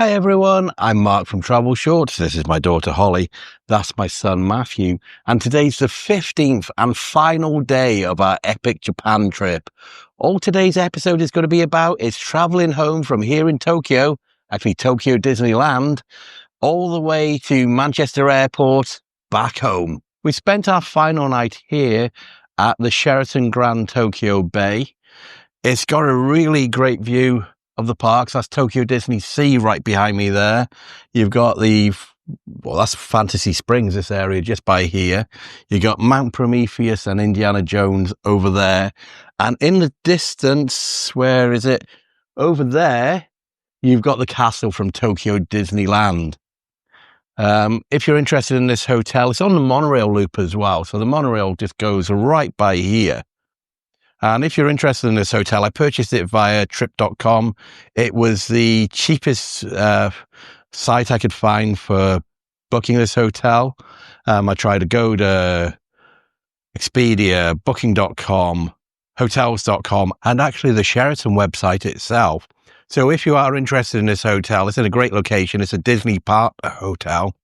Hi everyone, I'm Mark from Travelshorts. This is my daughter Holly. That's my son Matthew. And today's the 15th and final day of our epic Japan trip. All today's episode is going to be about is traveling home from here in Tokyo, actually Tokyo Disneyland, all the way to Manchester Airport, back home. We spent our final night here at the Sheraton Tokyo Bay. It's got a really great view of the parks. That's Tokyo Disney Sea right behind me there. You've got that's Fantasy Springs, this area just by here. You got Mount Prometheus and Indiana Jones over there. And in the distance, where is it? Over there, you've got the castle from Tokyo Disneyland. If you're interested in this hotel, it's on the monorail loop as well. So the monorail just goes right by here. And if you're interested in this hotel, I purchased it via trip.com. It was the cheapest site I could find for booking this hotel. I tried to go to Expedia, booking.com, hotels.com, and actually the Sheraton website itself. So if you are interested in this hotel, it's in a great location. It's a Disney partner hotel.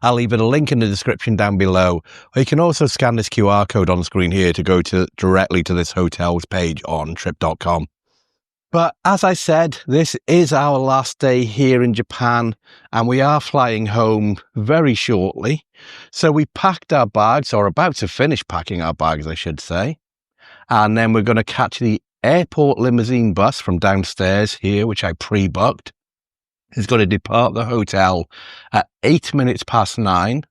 I'll leave a link in the description down below. Or you can also scan this QR code on the screen here to go directly to this hotel's page on trip.com. But as I said, this is our last day here in Japan, and we are flying home very shortly. So we packed our bags, or about to finish packing our bags, I should say. And then we're going to catch the Airport Limousine Bus from downstairs here, which I pre-booked. It's going to depart the hotel at 9:08,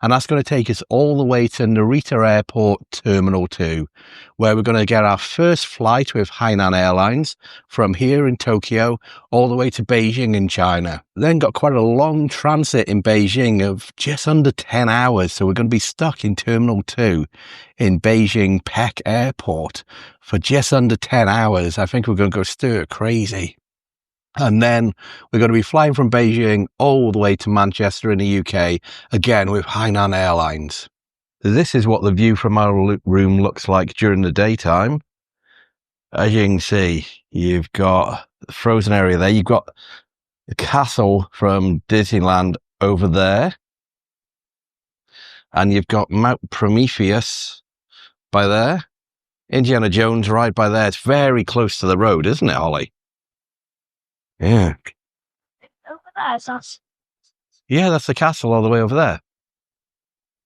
and that's going to take us all the way to Narita Airport Terminal 2, where we're going to get our first flight with Hainan Airlines from here in Tokyo all the way to Beijing in China. Then got quite a long transit in Beijing of just under 10 hours, so we're going to be stuck in Terminal 2 in Beijing Peck Airport for just under 10 hours. I think we're going to go stir crazy. And then we're going to be flying from Beijing all the way to Manchester in the UK, again with Hainan Airlines. This is what the view from our room looks like during the daytime. As you can see, you've got the frozen area there. You've got the castle from Disneyland over there. And you've got Mount Prometheus by there. Indiana Jones right by there. It's very close to the road, isn't it, Holly? Yeah. Over there, that's... Yeah, that's the castle all the way over there.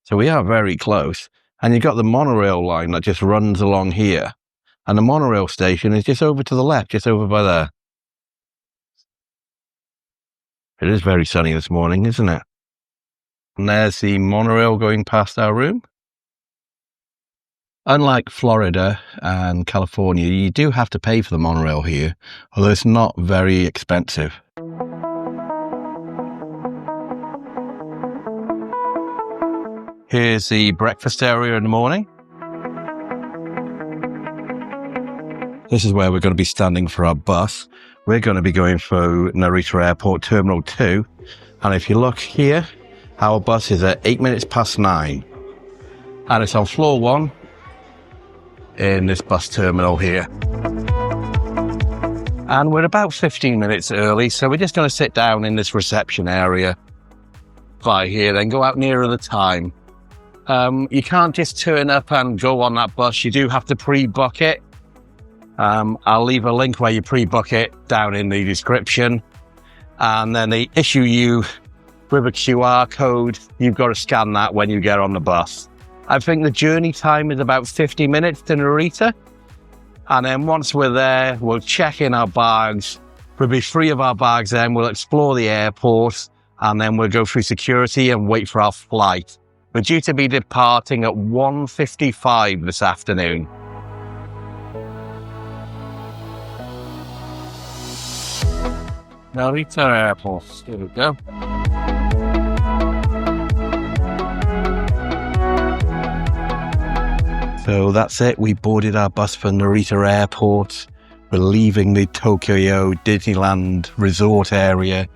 So we are very close. And you've got the monorail line that just runs along here. And the monorail station is just over to the left, just over by there. It is very sunny this morning, isn't it? And there's the monorail going past our room. Unlike Florida and California, you do have to pay for the monorail here, although it's not very expensive. Here's the breakfast area in the morning. This is where we're going to be standing for our bus. We're going to be going for Narita Airport Terminal 2. And if you look here, our bus is at 9:08. And it's on floor 1. In this bus terminal here. And we're about 15 minutes early, so we're just going to sit down in this reception area by here, then go out nearer the time. You can't just turn up and go on that bus. You do have to pre-book it. I'll leave a link where you pre-book it down in the description. And then they issue you with a QR code. You've got to scan that when you get on the bus. I think the journey time is about 50 minutes to Narita. And then once we're there, we'll check in our bags. We'll be free of our bags then. We'll explore the airport. And then we'll go through security and wait for our flight. We're due to be departing at 1:55 this afternoon. Narita Airport. Here we go. So that's it. We boarded our bus for Narita Airport. We're leaving the Tokyo Disneyland resort area.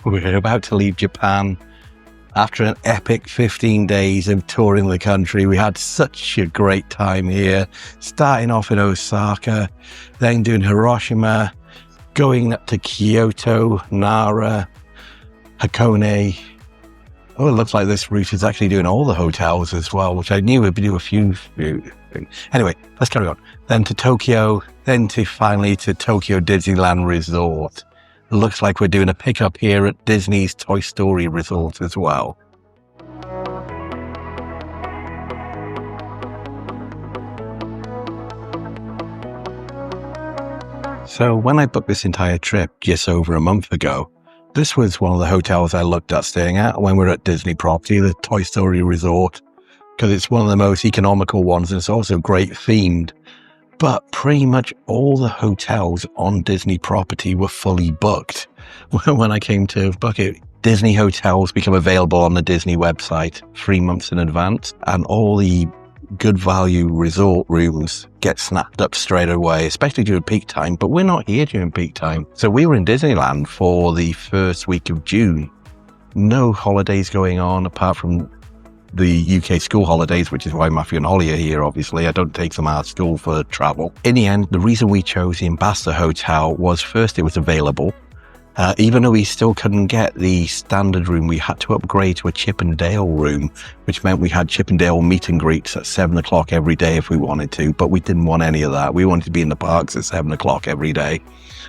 We're about to leave Japan. After an epic 15 days of touring the country, we had such a great time here. Starting off in Osaka, then doing Hiroshima, going up to Kyoto, Nara, Hakone. Oh, it looks like this route is actually doing all the hotels as well, which I knew would do a few things. Anyway, let's carry on. Then to Tokyo, then finally to Tokyo Disneyland Resort. It looks like we're doing a pickup here at Disney's Toy Story Resort as well. So when I booked this entire trip just over a month ago, this was one of the hotels I looked at staying at when we were at Disney property, the Toy Story Resort, because it's one of the most economical ones and it's also great themed. But pretty much all the hotels on Disney property were fully booked when I came to book it. Disney hotels become available on the Disney website 3 months in advance, and all the good value resort rooms get snapped up straight away, especially during peak time. But we're not here during peak time. So we were in Disneyland for the first week of June. No holidays going on apart from the UK school holidays, which is why Matthew and Holly are here, obviously. I don't take them out of school for travel. In the end, the reason we chose the Ambassador Hotel was, first, it was available. Even though we still couldn't get the standard room, we had to upgrade to a Chip and Dale room, which meant we had Chip and Dale meet and greets at 7 o'clock every day if we wanted to, but we didn't want any of that. We wanted to be in the parks at 7 o'clock every day.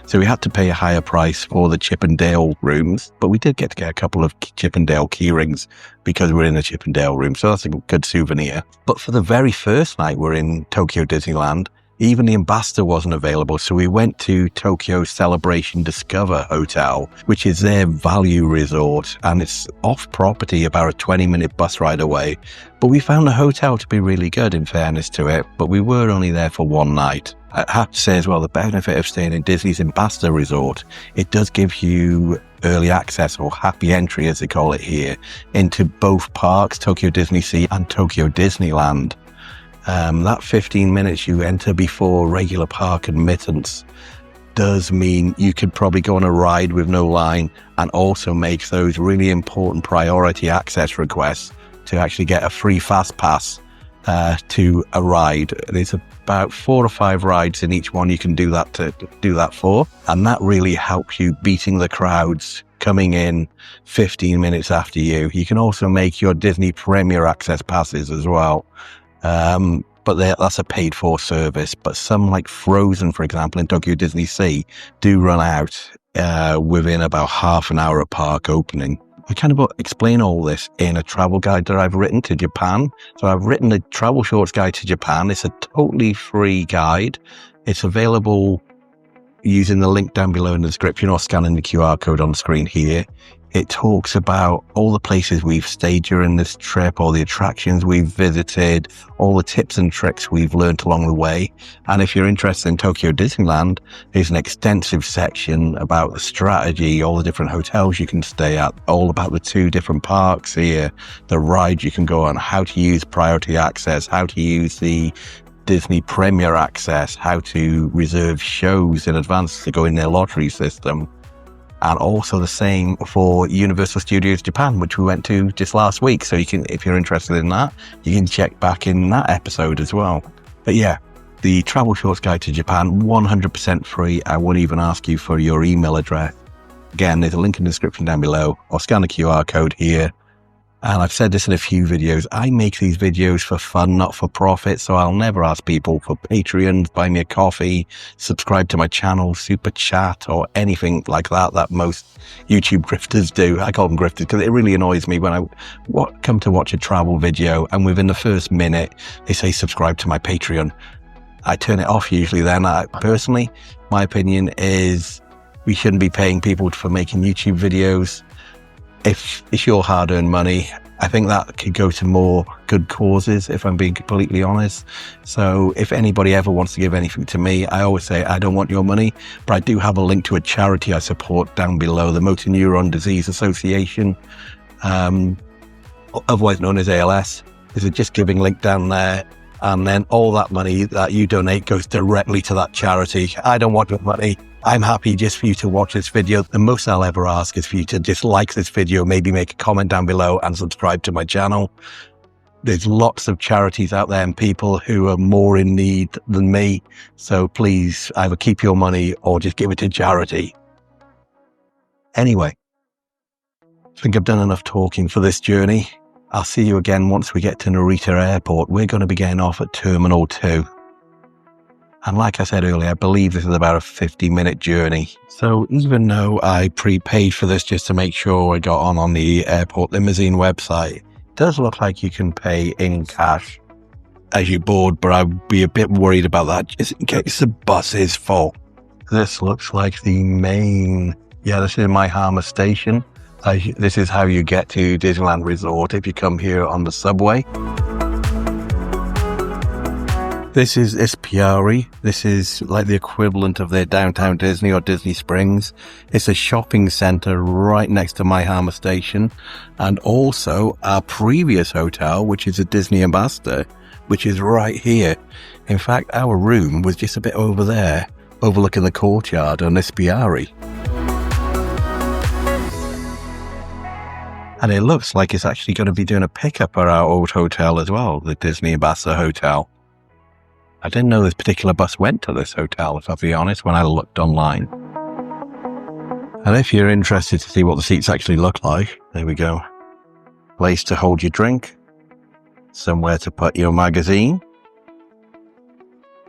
So we had to pay a higher price for the Chip and Dale rooms, but we did get to get a couple of Chip and Dale key rings because we're in a Chip and Dale room. So that's a good souvenir. But for the very first night we're in Tokyo Disneyland, even the Ambassador wasn't available. So we went to Tokyo Celebration Discover Hotel, which is their value resort. And it's off property, about a 20-minute bus ride away. But we found the hotel to be really good, in fairness to it. But we were only there for one night. I have to say as well, the benefit of staying in Disney's Ambassador Resort, it does give you early access, or happy entry as they call it here, into both parks, Tokyo Disney Sea and Tokyo Disneyland. That 15 minutes you enter before regular park admittance does mean you could probably go on a ride with no line and also make those really important priority access requests to actually get a free fast pass to a ride. There's about 4 or 5 rides in each one you can do that for, and that really helps you beating the crowds coming in 15 minutes after you. You can also make your Disney Premier Access passes as well. But that's a paid for service. But some, like Frozen, for example, in Tokyo Disney Sea, do run out within about half an hour of park opening. I kind of explain all this in a travel guide that I've written to Japan. So I've written a Travelshorts guide to Japan. It's a totally free guide. It's available using the link down below in the description or scanning the QR code on the screen here. It talks about all the places we've stayed during this trip, all the attractions we've visited, all the tips and tricks we've learned along the way. And if you're interested in Tokyo Disneyland, there's an extensive section about the strategy, all the different hotels you can stay at, all about the 2 different parks here, the rides you can go on, how to use priority access, how to use the Disney Premier Access, how to reserve shows in advance to go in their lottery system. And also the same for Universal Studios Japan, which we went to just last week. So you can, if you're interested in that, you can check back in that episode as well. But yeah, the Travelshorts Guide to Japan, 100% free. I won't even ask you for your email address. Again, there's a link in the description down below, or scan the QR code here. And I've said this in a few videos. I make these videos for fun, not for profit. So I'll never ask people for Patreon, buy me a coffee, subscribe to my channel, super chat, or anything like that most YouTube grifters do. I call them grifters because it really annoys me when I come to watch a travel video and within the first minute they say subscribe to my Patreon. I turn it off usually then. Personally, my opinion is we shouldn't be paying people for making YouTube videos. If it's your hard-earned money, I think that could go to more good causes, if I'm being completely honest. So if anybody ever wants to give anything to me, I always say, I don't want your money, but I do have a link to a charity I support down below, the Motor Neuron Disease Association, otherwise known as ALS. There's a Just Giving link down there. And then all that money that you donate goes directly to that charity. I don't want your money. I'm happy just for you to watch this video. The most I'll ever ask is for you to just like this video, maybe make a comment down below and subscribe to my channel. There's lots of charities out there and people who are more in need than me. So please either keep your money or just give it to charity. Anyway, I think I've done enough talking for this journey. I'll see you again once we get to Narita Airport. We're going to be getting off at Terminal 2. And like I said earlier, I believe this is about a 50-minute journey. So even though I prepaid for this just to make sure I got on the Airport Limousine website, it does look like you can pay in cash as you board, but I'd be a bit worried about that just in case the bus is full. This looks like the main... Yeah, this is my Hainan station. This is how you get to Disneyland Resort if you come here on the subway. This is Ispiari. This is like the equivalent of their downtown Disney or Disney Springs. It's a shopping center right next to my Hainan station, and also our previous hotel, which is a Disney Ambassador, which is right here. In fact, our room was just a bit over there, overlooking the courtyard on Ispiari. And it looks like it's actually going to be doing a pickup at our old hotel as well, the Disney Ambassador Hotel. I didn't know this particular bus went to this hotel, if I'll be honest, when I looked online. And if you're interested to see what the seats actually look like, there we go. Place to hold your drink. Somewhere to put your magazine.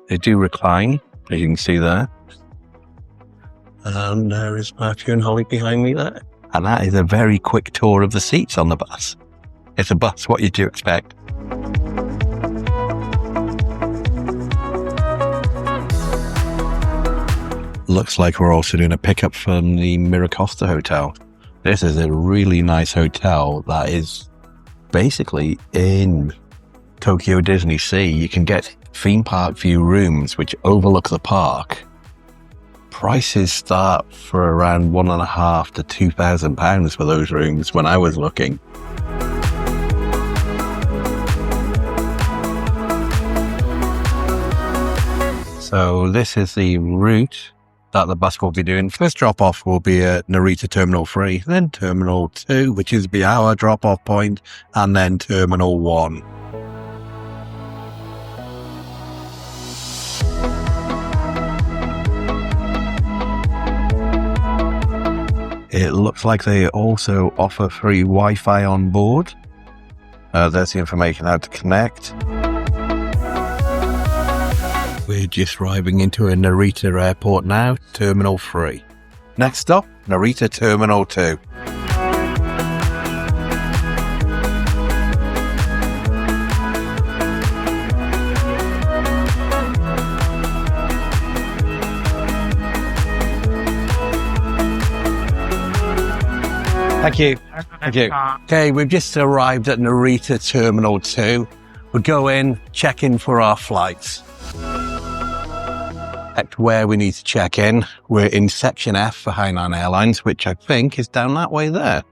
They do recline, as you can see there. And there is Matthew and Holly behind me there. And that is a very quick tour of the seats on the bus. It's a bus, what you do expect. Looks like we're also doing a pickup from the Miracosta Hotel. This is a really nice hotel that is basically in Tokyo Disney Sea. You can get theme park view rooms which overlook the park. Prices start for around £1,500 to £2,000 for those rooms when I was looking. So this is the route that the bus will be doing. First drop-off will be at Narita Terminal 3, then Terminal 2, which is the our drop-off point, and then Terminal 1. It looks like they also offer free Wi-Fi on board. There's the information how to connect. We're just arriving into a Narita Airport now, Terminal 3. Next stop, Narita Terminal 2. Thank you. Thank you. Okay, we've just arrived at Narita Terminal 2. We'll go in, check in for our flights. Where we need to check in. We're in Section F for Hainan Airlines, which I think is down that way there.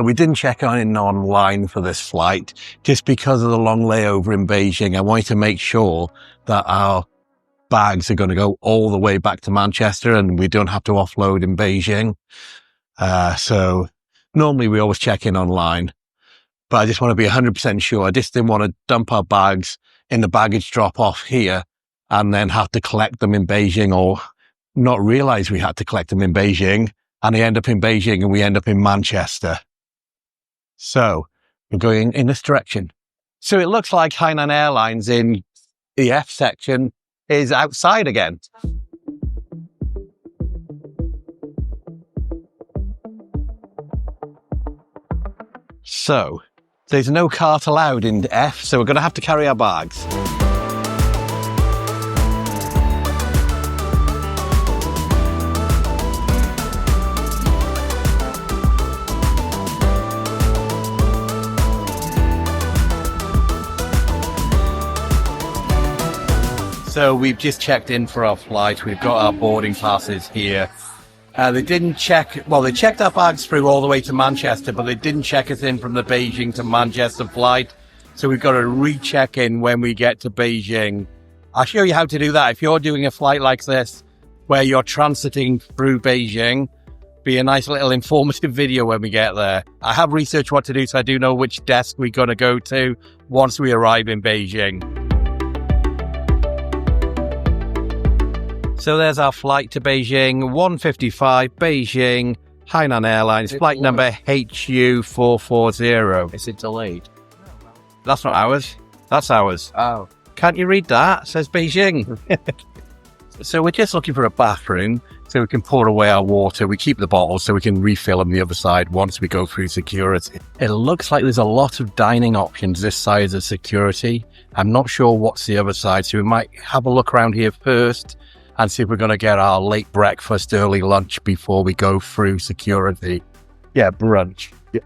We didn't check in online for this flight just because of the long layover in Beijing. I wanted to make sure that our bags are going to go all the way back to Manchester and we don't have to offload in Beijing. So normally we always check in online, but I just want to be 100% sure. I just didn't want to dump our bags in the baggage drop off here and then have to collect them in Beijing, or not realize we had to collect them in Beijing, and they end up in Beijing and we end up in Manchester. So we're going in this direction. So it looks like Hainan Airlines in the F section is outside again. So there's no cart allowed in F, so we're going to have to carry our bags. So we've just checked in for our flight. We've got our boarding passes here. They didn't check, well, they checked our bags through all the way to Manchester, but they didn't check us in from the Beijing to Manchester flight. So we've got to recheck in when we get to Beijing. I'll show you how to do that. If you're doing a flight like this, where you're transiting through Beijing, Be a nice little informative video when we get there. I have researched what to do, so I do know which desk we're going to go to once we arrive in Beijing. So there's our flight to Beijing, 1:55, Beijing, Hainan Airlines, flight number HU440. Is it delayed? That's not ours. That's ours. Oh. Can't you read that? It says Beijing. So we're just looking for a bathroom so we can pour away our water. We keep the bottles so we can refill them the other side once we go through security. It looks like there's a lot of dining options this side of security. I'm not sure what's the other side, so we might have a look around here first and see if we're going to get our late breakfast, early lunch before we go through security. Yeah, brunch. Yeah.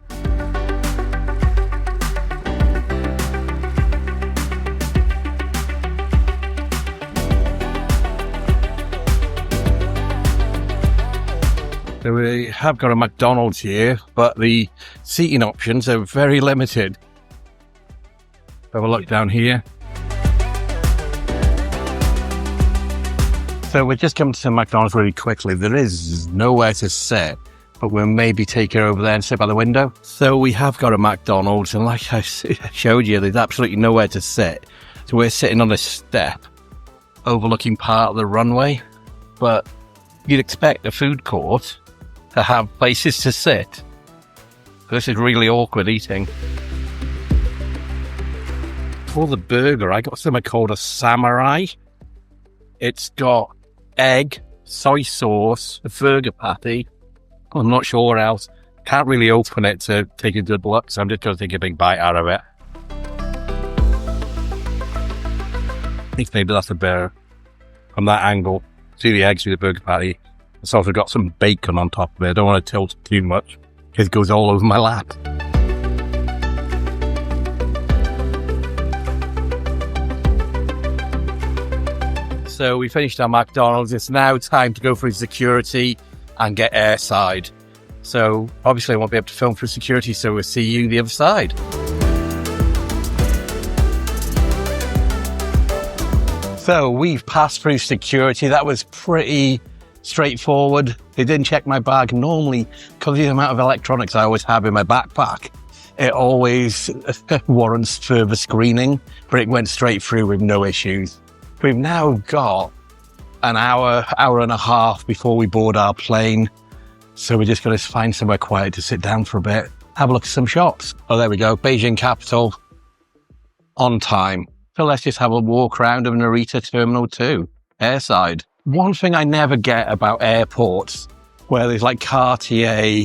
So we have got a McDonald's here, but the seating options are very limited. Have a look down here. So we're just coming to McDonald's really quickly. There is nowhere to sit, but we'll maybe take her over there and sit by the window. So we have got a McDonald's, and like I showed you, there's absolutely nowhere to sit. So we're sitting on a step overlooking part of the runway, but you'd expect a food court to have places to sit. This is really awkward eating. For the burger, I got something called a samurai. It's got egg, soy sauce, a burger patty. I'm not sure what else. Can't really open it to take a good look, so I'm just going to take a big bite out of it. I think maybe that's a burger from that angle. See the eggs with the burger patty. It's also got some bacon on top of it. I don't want to tilt it too much because it goes all over my lap. So we finished our McDonald's. It's now time to go through security and get airside. So obviously I won't be able to film through security, so we'll see you the other side. So we've passed through security. That was pretty straightforward. They didn't check my bag. Normally, because of the amount of electronics I always have in my backpack, it always warrants further screening, but it went straight through with no issues. We've now got an hour and a half before we board our plane, so we're just going to find somewhere quiet to sit down for a bit, have a look at some shops. Oh, there we go, Beijing capital, on time. So let's just have a walk around of Narita Terminal 2, airside. One thing I never get about airports, where there's like Cartier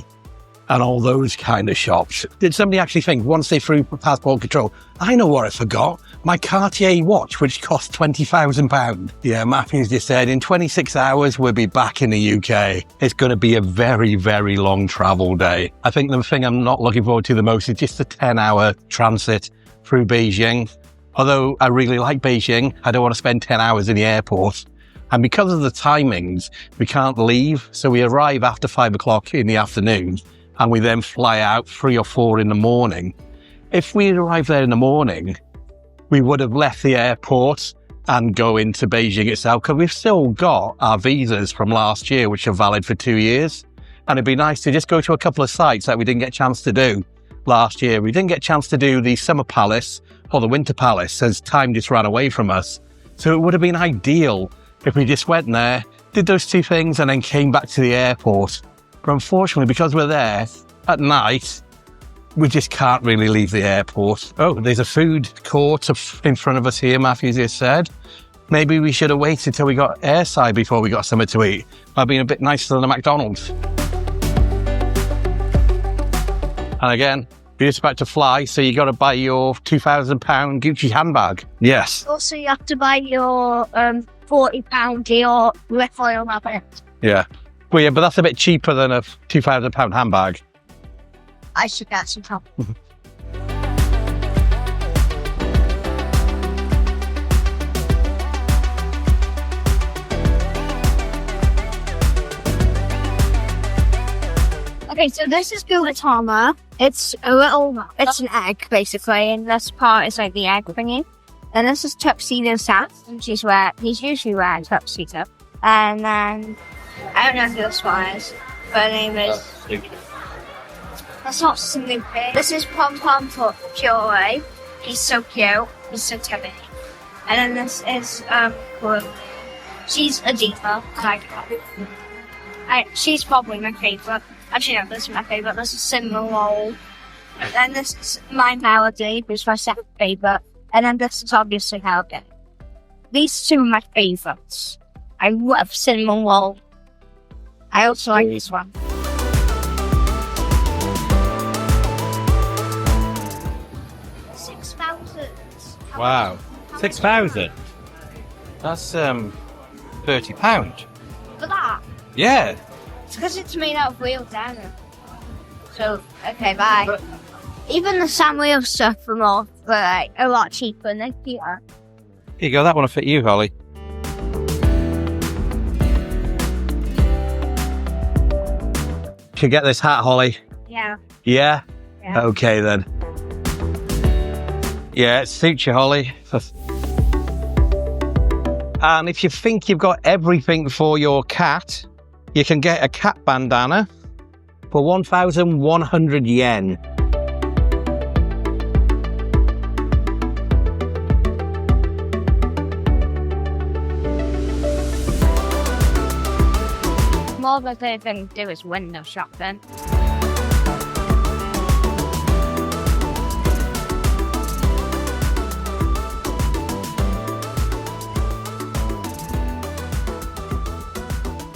and all those kind of shops. Did somebody actually think, once they threw passport control, I know what I forgot, my Cartier watch, which cost £20,000. Yeah, Matthew's just said, in 26 hours, we'll be back in the UK. It's going to be a very, very long travel day. I think the thing I'm not looking forward to the most is just the 10-hour transit through Beijing. Although I really like Beijing, I don't want to spend 10 hours in the airport. And because of the timings, we can't leave. So we arrive after 5 o'clock in the afternoon and we then fly out 3 or 4 in the morning. If we arrived there in the morning, we would have left the airport and go into Beijing itself, because we've still got our visas from last year, which are valid for 2 years. And it'd be nice to just go to a couple of sites that we didn't get a chance to do last year. We didn't get a chance to do the Summer Palace or the Winter Palace, as time just ran away from us. So it would have been ideal if we just went there, did those 2 things, and then came back to the airport. But unfortunately, because we're there at night, we just can't really leave the airport. Oh, there's a food court in front of us here, Matthew just said. Maybe we should have waited till we got airside before we got something to eat. Might have been a bit nicer than a McDonald's. And again, you're just about to fly, so you got to buy your £2,000 Gucci handbag. Yes. Also, you have to buy your £40 Dior with oil rabbit. Yeah. Well, yeah, but that's a bit cheaper than a £2,000 handbag. I should get some help. Okay, so this is Gulatama. It's it's an egg, basically, and this part is like the egg thingy. And this is Tuxedo Sat, and he's usually wearing tuxedo. And then, I don't know who this one is. Her name is... That's not Snoopy. This is Pom Pom Puree. He's so cute. He's so tubby. And then this is, she's a diva. She's probably my favourite. Actually, no, this is my favourite. This is Cinnamon Roll. And then this is my Melody, who's my second favourite. And then this is obviously Helga. These two are my favourites. I love Cinnamon Roll. I also like this one. $6,000. Wow. 6,000? That's, £30. For that? Yeah. It's because it's made out of real diamond. So, okay, bye. Even the Samuel stuff from off were like a lot cheaper than here. Here you go, that one will fit you, Holly. Can you get this hat, Holly? Yeah. Yeah? Yeah. Okay then. Yeah, it suits you, Holly. And if you think you've got everything for your cat, you can get a cat bandana for 1,100 yen. More of a thing to do is window shopping.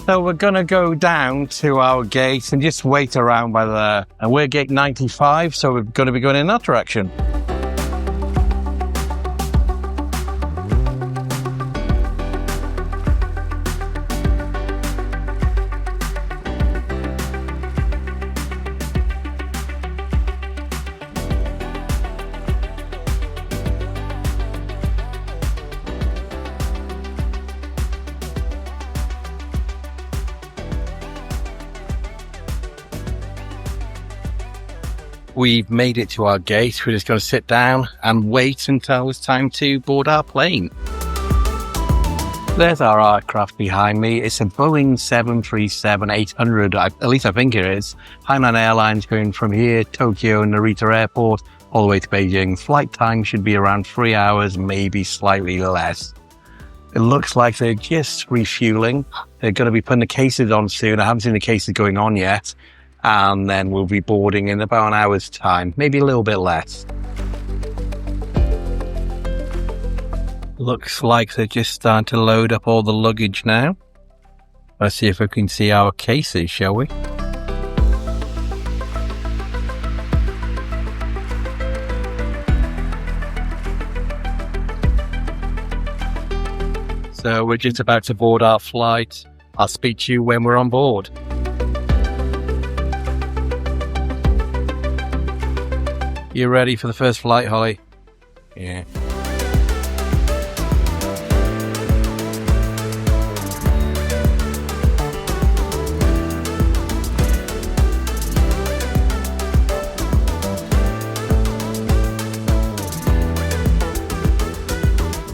So we're going to go down to our gate and just wait around by there. And we're gate 95, so we're going to be going in that direction. We've made it to our gate. We're just going to sit down and wait until it's time to board our plane. There's our aircraft behind me. It's a Boeing 737-800, at least I think it is. Hainan Airlines going from here, Tokyo, Narita Airport, all the way to Beijing. Flight time should be around 3 hours, maybe slightly less. It looks like they're just refueling. They're going to be putting the cases on soon. I haven't seen the cases going on yet. And then we'll be boarding in about an hour's time, maybe a little bit less. Looks like they're just starting to load up all the luggage now. Let's see if we can see our cases, shall we? So we're just about to board our flight. I'll speak to you when we're on board. You ready for the first flight, Holly? Yeah.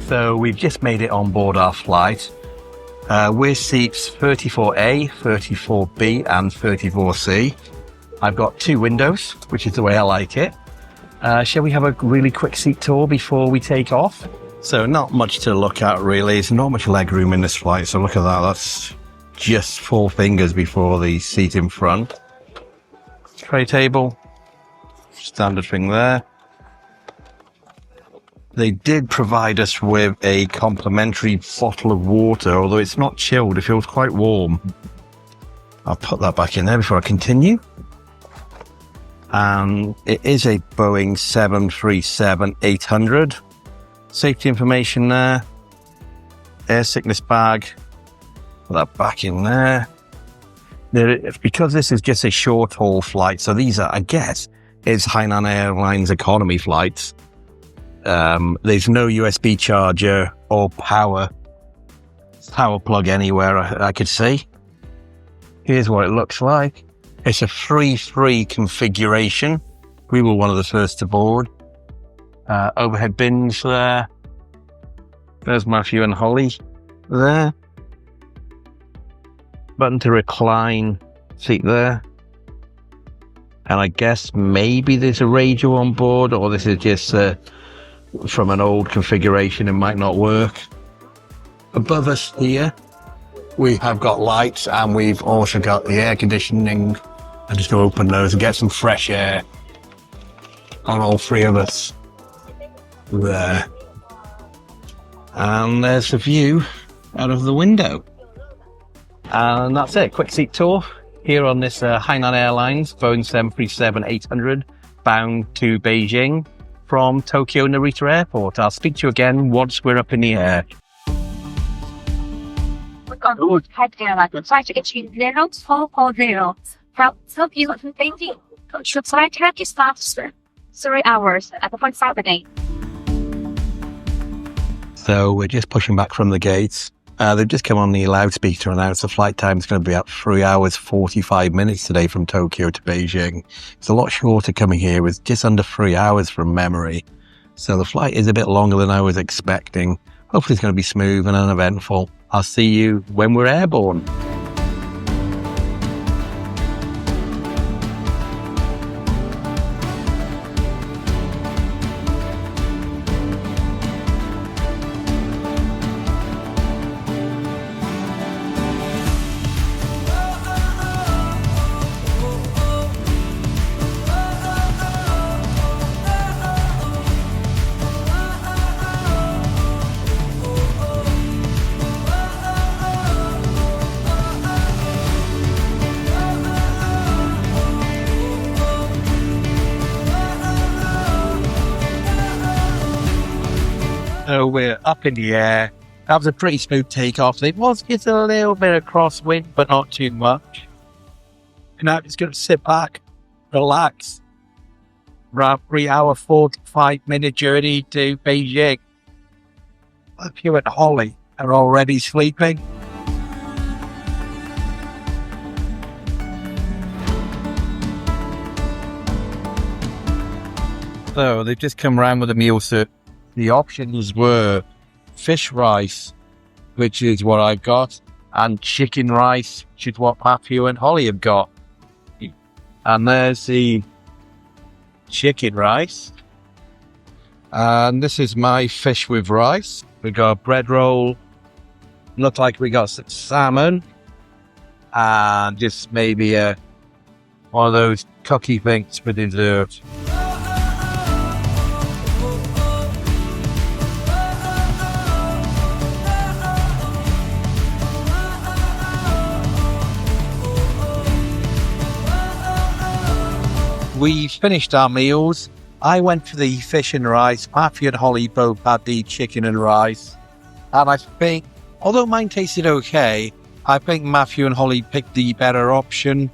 So we've just made it on board our flight. We're seats 34A, 34B and 34C. I've got two windows, which is the way I like it. Shall we have a really quick seat tour before we take off? So not much to look at really. There's not much leg room in this flight. So look at that. That's just 4 fingers before the seat in front. Tray table. Standard thing there. They did provide us with a complimentary bottle of water, although it's not chilled. It feels quite warm. I'll put that back in there before I continue. It is a Boeing 737-800. Safety information there. Air sickness bag. Put that back in there. Because this is just a short haul flight, so these are, I guess, it's Hainan Airlines economy flights. There's no USB charger or power plug anywhere I could see. Here's what it looks like. It's a free configuration. We were one of the first to board. Overhead bins there. There's Matthew and Holly there. Button to recline seat there. And I guess maybe there's a radio on board, or this is just from an old configuration, it might not work. Above us here, we have got lights, and we've also got the air conditioning. I'm just going to open those and get some fresh air on all three of us. There. And there's the view out of the window. And that's it. Quick seat tour here on this Hainan Airlines Boeing 737-800 bound to Beijing from Tokyo Narita Airport. I'll speak to you again once we're up in the air. On board Hainan Airlines flight HQ0440 from Tokyo to Beijing. The flight time is lasts 3 hours at 1.5 a day. So we're just pushing back from the gates. They've just come on the loudspeaker and announced the flight time is going to be up 3 hours 45 minutes today from Tokyo to Beijing. It's a lot shorter coming here, with just under 3 hours from memory. So the flight is a bit longer than I was expecting. Hopefully it's going to be smooth and uneventful. I'll see you when we're airborne. So we're up in the air. That was a pretty smooth takeoff. It was just a little bit of crosswind, but not too much. And now I'm just going to sit back, relax. Around 3 hour, 45-minute journey to Beijing. Matthew and Holly are already sleeping. So they've just come around with a meal set. The options were fish rice, which is what I've got, and chicken rice, which is what Matthew and Holly have got. And there's the chicken rice. And this is my fish with rice. We got a bread roll. Looked like we got some salmon. And just maybe one of those cookie things for dessert. We finished our meals. I went for the fish and rice. Matthew and Holly both had the chicken and rice. And I think, although mine tasted okay, I think Matthew and Holly picked the better option.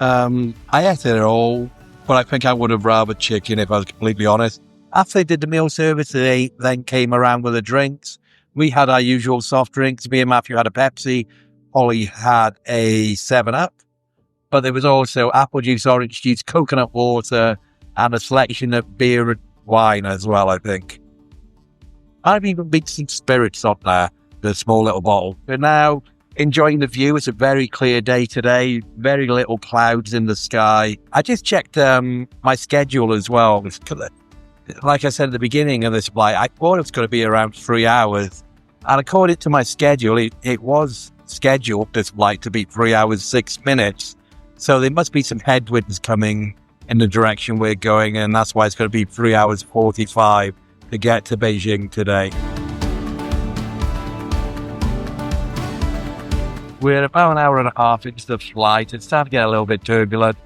I ate it all, but I think I would have rather chicken if I was completely honest. After they did the meal service, they then came around with the drinks. We had our usual soft drinks. Me and Matthew had a Pepsi. Holly had a 7-Up. But there was also apple juice, orange juice, coconut water, and a selection of beer and wine as well, I think. I've even mixed some spirits on there, the small little bottle. But now, enjoying the view. It's a very clear day today, very little clouds in the sky. I just checked my schedule as well. Like I said at the beginning of this flight, I thought it was going to be around 3 hours. And according to my schedule, it was scheduled, this flight, to be 3 hours, 6 minutes. So there must be some headwinds coming in the direction we're going, and that's why it's going to be 3 hours 45 to get to Beijing today. We're about an hour and a half into the flight. It's starting to get a little bit turbulent.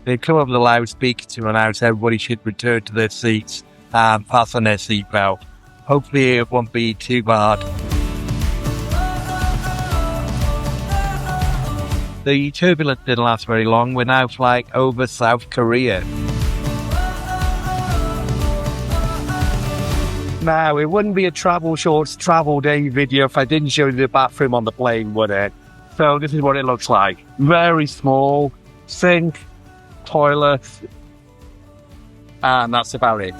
They come over the loudspeaker to announce everybody should return to their seats and fasten their seatbelt. Hopefully it won't be too bad. The turbulence didn't last very long. We're now flying over South Korea. Now, it wouldn't be a Travelshorts travel day video if I didn't show you the bathroom on the plane, would it? So this is what it looks like. Very small, sink, toilet, and that's about it.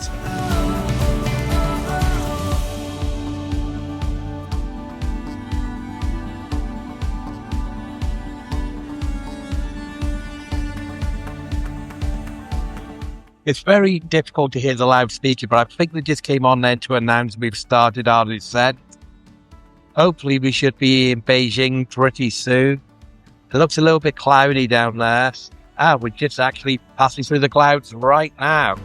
It's very difficult to hear the loudspeaker, but I think they just came on then to announce we've started our descent. Hopefully we should be in Beijing pretty soon. It looks a little bit cloudy down there. We're just actually passing through the clouds right now.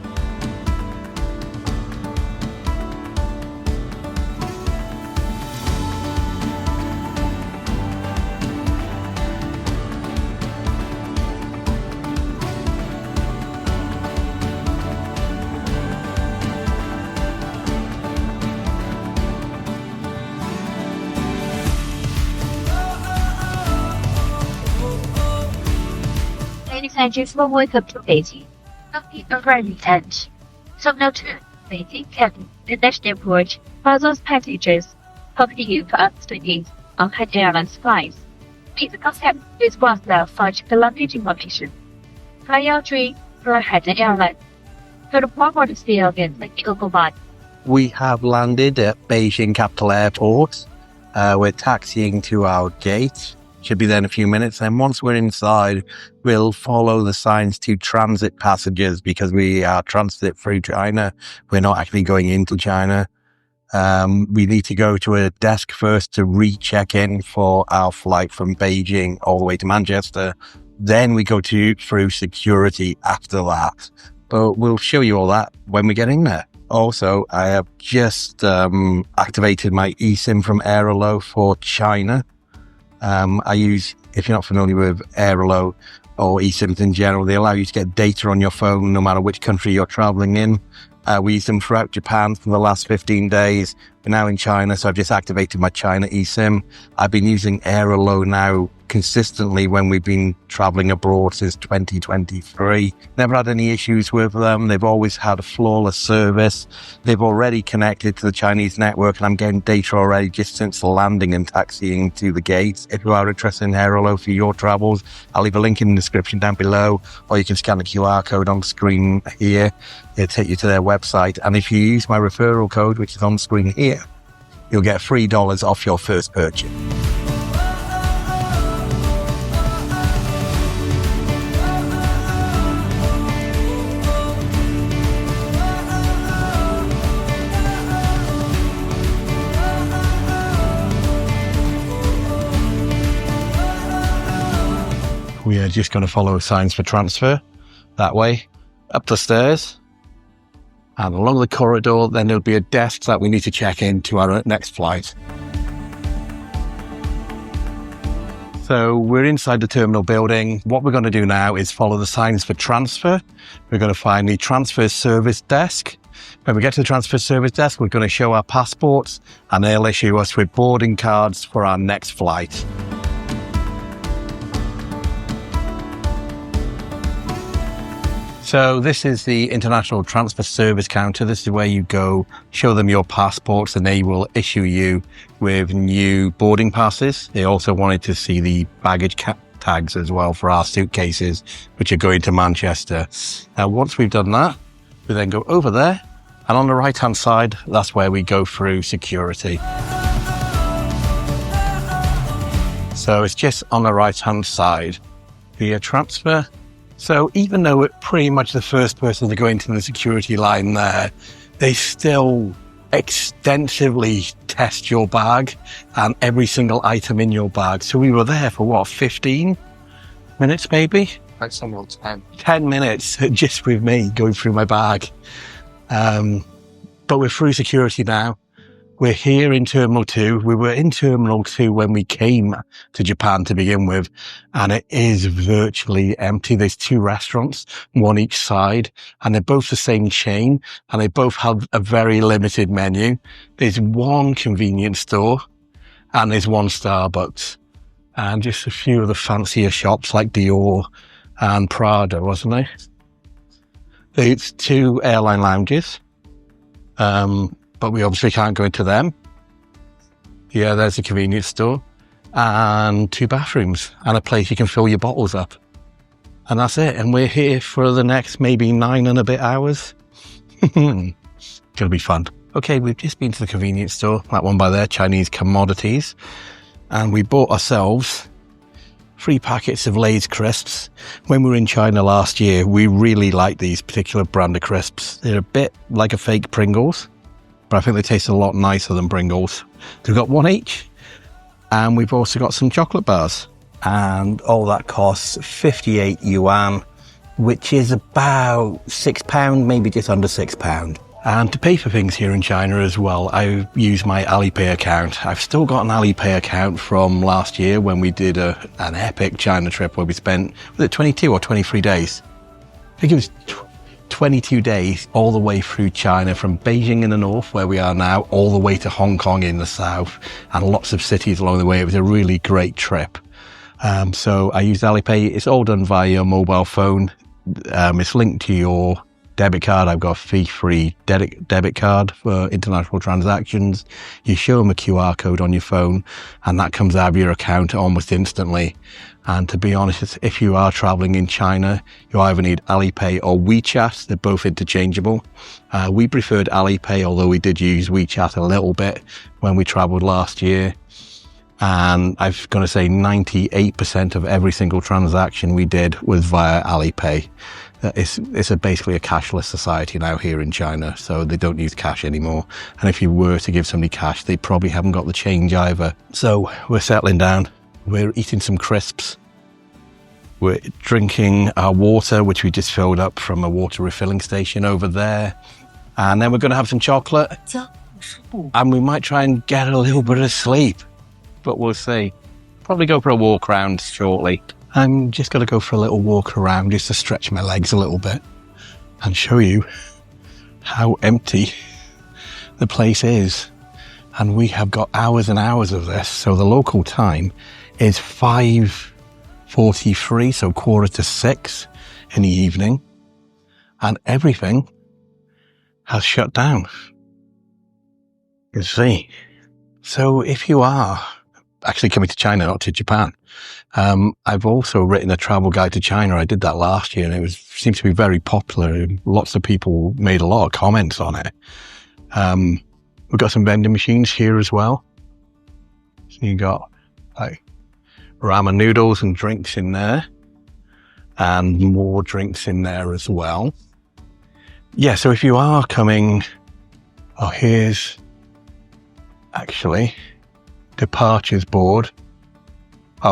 Ladies and gentlemen, welcome to Beijing. Happy arrival at Terminal 2, Beijing International Airport. For those passengers hoping you to understand on Hainan Airlines flights, please contact with one of the flight luggage information. Fly your dream for Hainan Airlines. For the forward still again, thank you goodbye. We have landed at Beijing Capital Airport. We're taxiing to our gate. Should be there in a few minutes. And once we're inside, we'll follow the signs to transit passengers because we are transit through China. We're not actually going into China. We need to go to a desk first to recheck in for our flight from Beijing all the way to Manchester. Then we go through security after that. But we'll show you all that when we get in there. Also, I have just activated my eSIM from Airalo for China. I use, if you're not familiar with Airalo or eSIMs in general, they allow you to get data on your phone no matter which country you're traveling in. We use them throughout Japan for the last 15 days. We're now in China, so I've just activated my China eSIM. I've been using Airalo now consistently when we've been traveling abroad since 2023. Never had any issues with them. They've always had a flawless service. They've already connected to the Chinese network, and I'm getting data already just since landing and taxiing to the gates. If you are interested in Airalo for your travels, I'll leave a link in the description down below, or you can scan the QR code on screen here. It'll take you to their website. And if you use my referral code, which is on screen here, you'll get $3 off your first purchase. We are just going to follow signs for transfer that way, up the stairs, and along the corridor. Then there'll be a desk that we need to check in to our next flight. So we're inside the terminal building. What we're going to do now is follow the signs for transfer. We're going to find the transfer service desk. When we get to the transfer service desk, we're going to show our passports, and they'll issue us with boarding cards for our next flight. So this is the International Transfer Service Counter. This is where you go, show them your passports, and they will issue you with new boarding passes. They also wanted to see the baggage tags as well for our suitcases, which are going to Manchester. Now, once we've done that, we then go over there, and on the right-hand side, that's where we go through security. So it's just on the right-hand side, via transfer. So even though we're pretty much the first person to go into the security line there, they still extensively test your bag and every single item in your bag. So we were there for what, 15 minutes maybe? Like someone 10. 10 minutes just with me going through my bag. But we're through security now. We're here in Terminal 2. We were in Terminal 2 when we came to Japan to begin with, and it is virtually empty. There's 2 restaurants, one each side, and they're both the same chain, and they both have a very limited menu. There's one convenience store, and there's one Starbucks, and just a few of the fancier shops like Dior and Prada, wasn't there? There's 2 airline lounges. But we obviously can't go into them. Yeah, there's a convenience store and 2 bathrooms and a place you can fill your bottles up. And that's it. And we're here for the next maybe 9 and a bit hours. Gonna be fun. Okay, we've just been to the convenience store, that one by there, Chinese commodities. And we bought ourselves 3 packets of Lay's crisps. When we were in China last year, we really liked these particular brand of crisps. They're a bit like a fake Pringles, but I think they taste a lot nicer than Pringles. We've got 1 each, and we've also got some chocolate bars. And all that costs 58 yuan, which is about £6, maybe just under £6. And to pay for things here in China as well, I use my Alipay account. I've still got an Alipay account from last year when we did an epic China trip where we spent, was it 22 or 23 days? I think it was 22 days all the way through China, from Beijing in the north, where we are now, all the way to Hong Kong in the south, and lots of cities along the way. It was a really great trip. So I used Alipay. It's all done via your mobile phone. It's linked to your debit card. I've got a fee-free debit card for international transactions. You show them a QR code on your phone, and that comes out of your account almost instantly. And to be honest, if you are traveling in China, you either need Alipay or WeChat. They're both interchangeable. We preferred Alipay, although we did use WeChat a little bit when we traveled last year. And I'm going to say 98% of every single transaction we did was via Alipay. It's basically a cashless society now here in China, so they don't use cash anymore. And if you were to give somebody cash, they probably haven't got the change either. So we're settling down. We're eating some crisps. We're drinking our water, which we just filled up from a water refilling station over there. And then we're going to have some chocolate. And we might try and get a little bit of sleep, but we'll see. Probably go for a walk around shortly. I'm just going to go for a little walk around just to stretch my legs a little bit and show you how empty the place is. And we have got hours and hours of this. So the local time is 5:43, so 5:45 in the evening. And everything has shut down. You can see. So if you are actually coming to China, not to Japan, I've also written a travel guide to China. I did that last year, and it seemed to be very popular. Lots of people made a lot of comments on it. We've got some vending machines here as well. So you got like ramen noodles and drinks in there, and more drinks in there as well. Yeah, so if you are coming, here's actually departures board.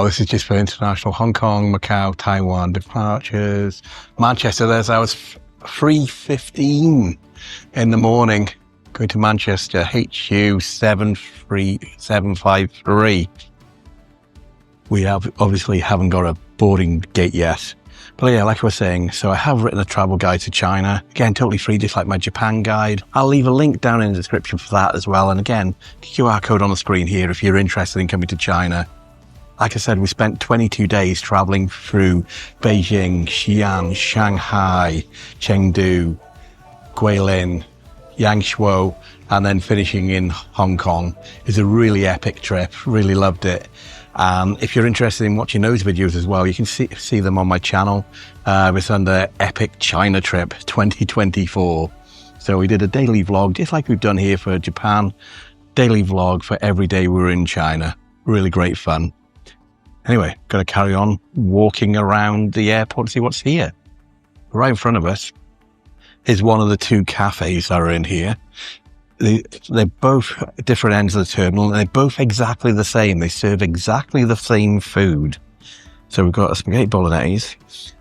This is just for international Hong Kong, Macau, Taiwan departures. Manchester, there's ours 3:15 in the morning, going to Manchester, HU 73753. We obviously haven't got a boarding gate yet. But yeah, like I was saying, so I have written a travel guide to China. Again, totally free, just like my Japan guide. I'll leave a link down in the description for that as well. And again, the QR code on the screen here if you're interested in coming to China. Like I said, we spent 22 days traveling through Beijing, Xi'an, Shanghai, Chengdu, Guilin, Yangshuo, and then finishing in Hong Kong. It's a really epic trip. Really loved it. If you're interested in watching those videos as well, you can see them on my channel. It's under Epic China Trip 2024. So we did a daily vlog, just like we've done here for Japan. Daily vlog for every day we were in China. Really great fun. Anyway, going to carry on walking around the airport to see what's here. Right in front of us is one of the 2 cafes that are in here. They're both at different ends of the terminal, and they're both exactly the same. They serve exactly the same food. So we've got a spaghetti bolognese,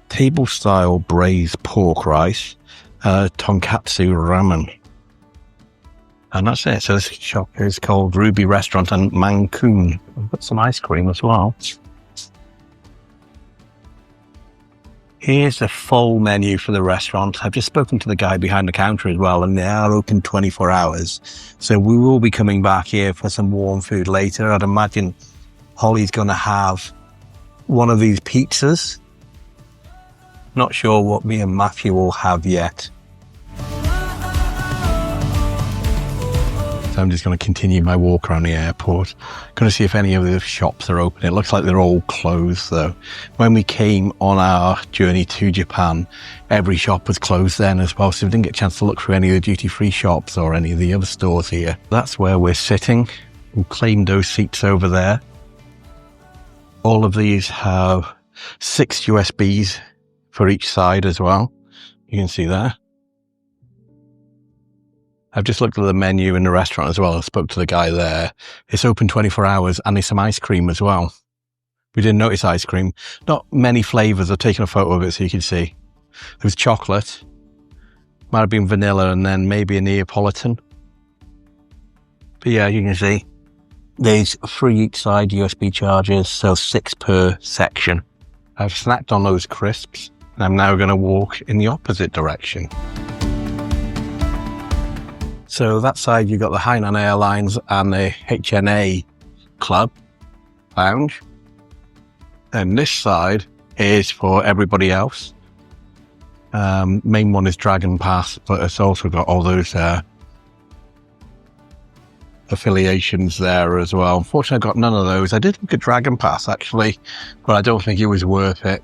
table-style braised pork rice, tonkatsu ramen. And that's it. So this shop is called Ruby Restaurant and Mancoon. We've got some ice cream as well. Here's the full menu for the restaurant. I've just spoken to the guy behind the counter as well, and they are open 24 hours. So we will be coming back here for some warm food later. I'd imagine Holly's going to have one of these pizzas. Not sure what me and Matthew will have yet. So I'm just going to continue my walk around the airport. Going to see if any of the shops are open. It looks like they're all closed though. When we came on our journey to Japan, every shop was closed then as well. So we didn't get a chance to look through any of the duty-free shops or any of the other stores here. That's where we're sitting. We'll claim those seats over there. All of these have 6 USBs for each side as well. You can see there. I've just looked at the menu in the restaurant as well. I spoke to the guy there. It's open 24 hours and there's some ice cream as well. We didn't notice ice cream. Not many flavours. I've taken a photo of it so you can see. There was chocolate. Might have been vanilla and then maybe a Neapolitan. But yeah, you can see. There's 3 each side USB chargers, so 6 per section. I've snacked on those crisps and I'm now going to walk in the opposite direction. So that side you've got the Hainan Airlines and the HNA Club Lounge. And this side is for everybody else. Main one is Dragon Pass, but it's also got all those affiliations there as well. Unfortunately, I got none of those. I did look at Dragon Pass actually, but I don't think it was worth it.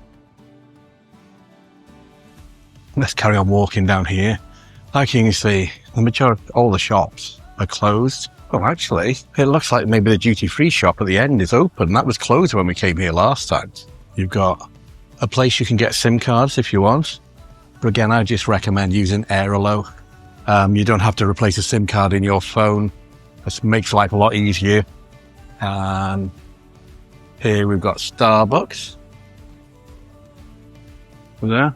Let's carry on walking down here. Like you can see, the majority, all the shops are closed. Oh, actually, it looks like maybe the duty-free shop at the end is open. That was closed when we came here last time. You've got a place you can get SIM cards if you want. But again, I just recommend using Airalo. You don't have to replace a SIM card in your phone. This makes life a lot easier. And here we've got Starbucks. There.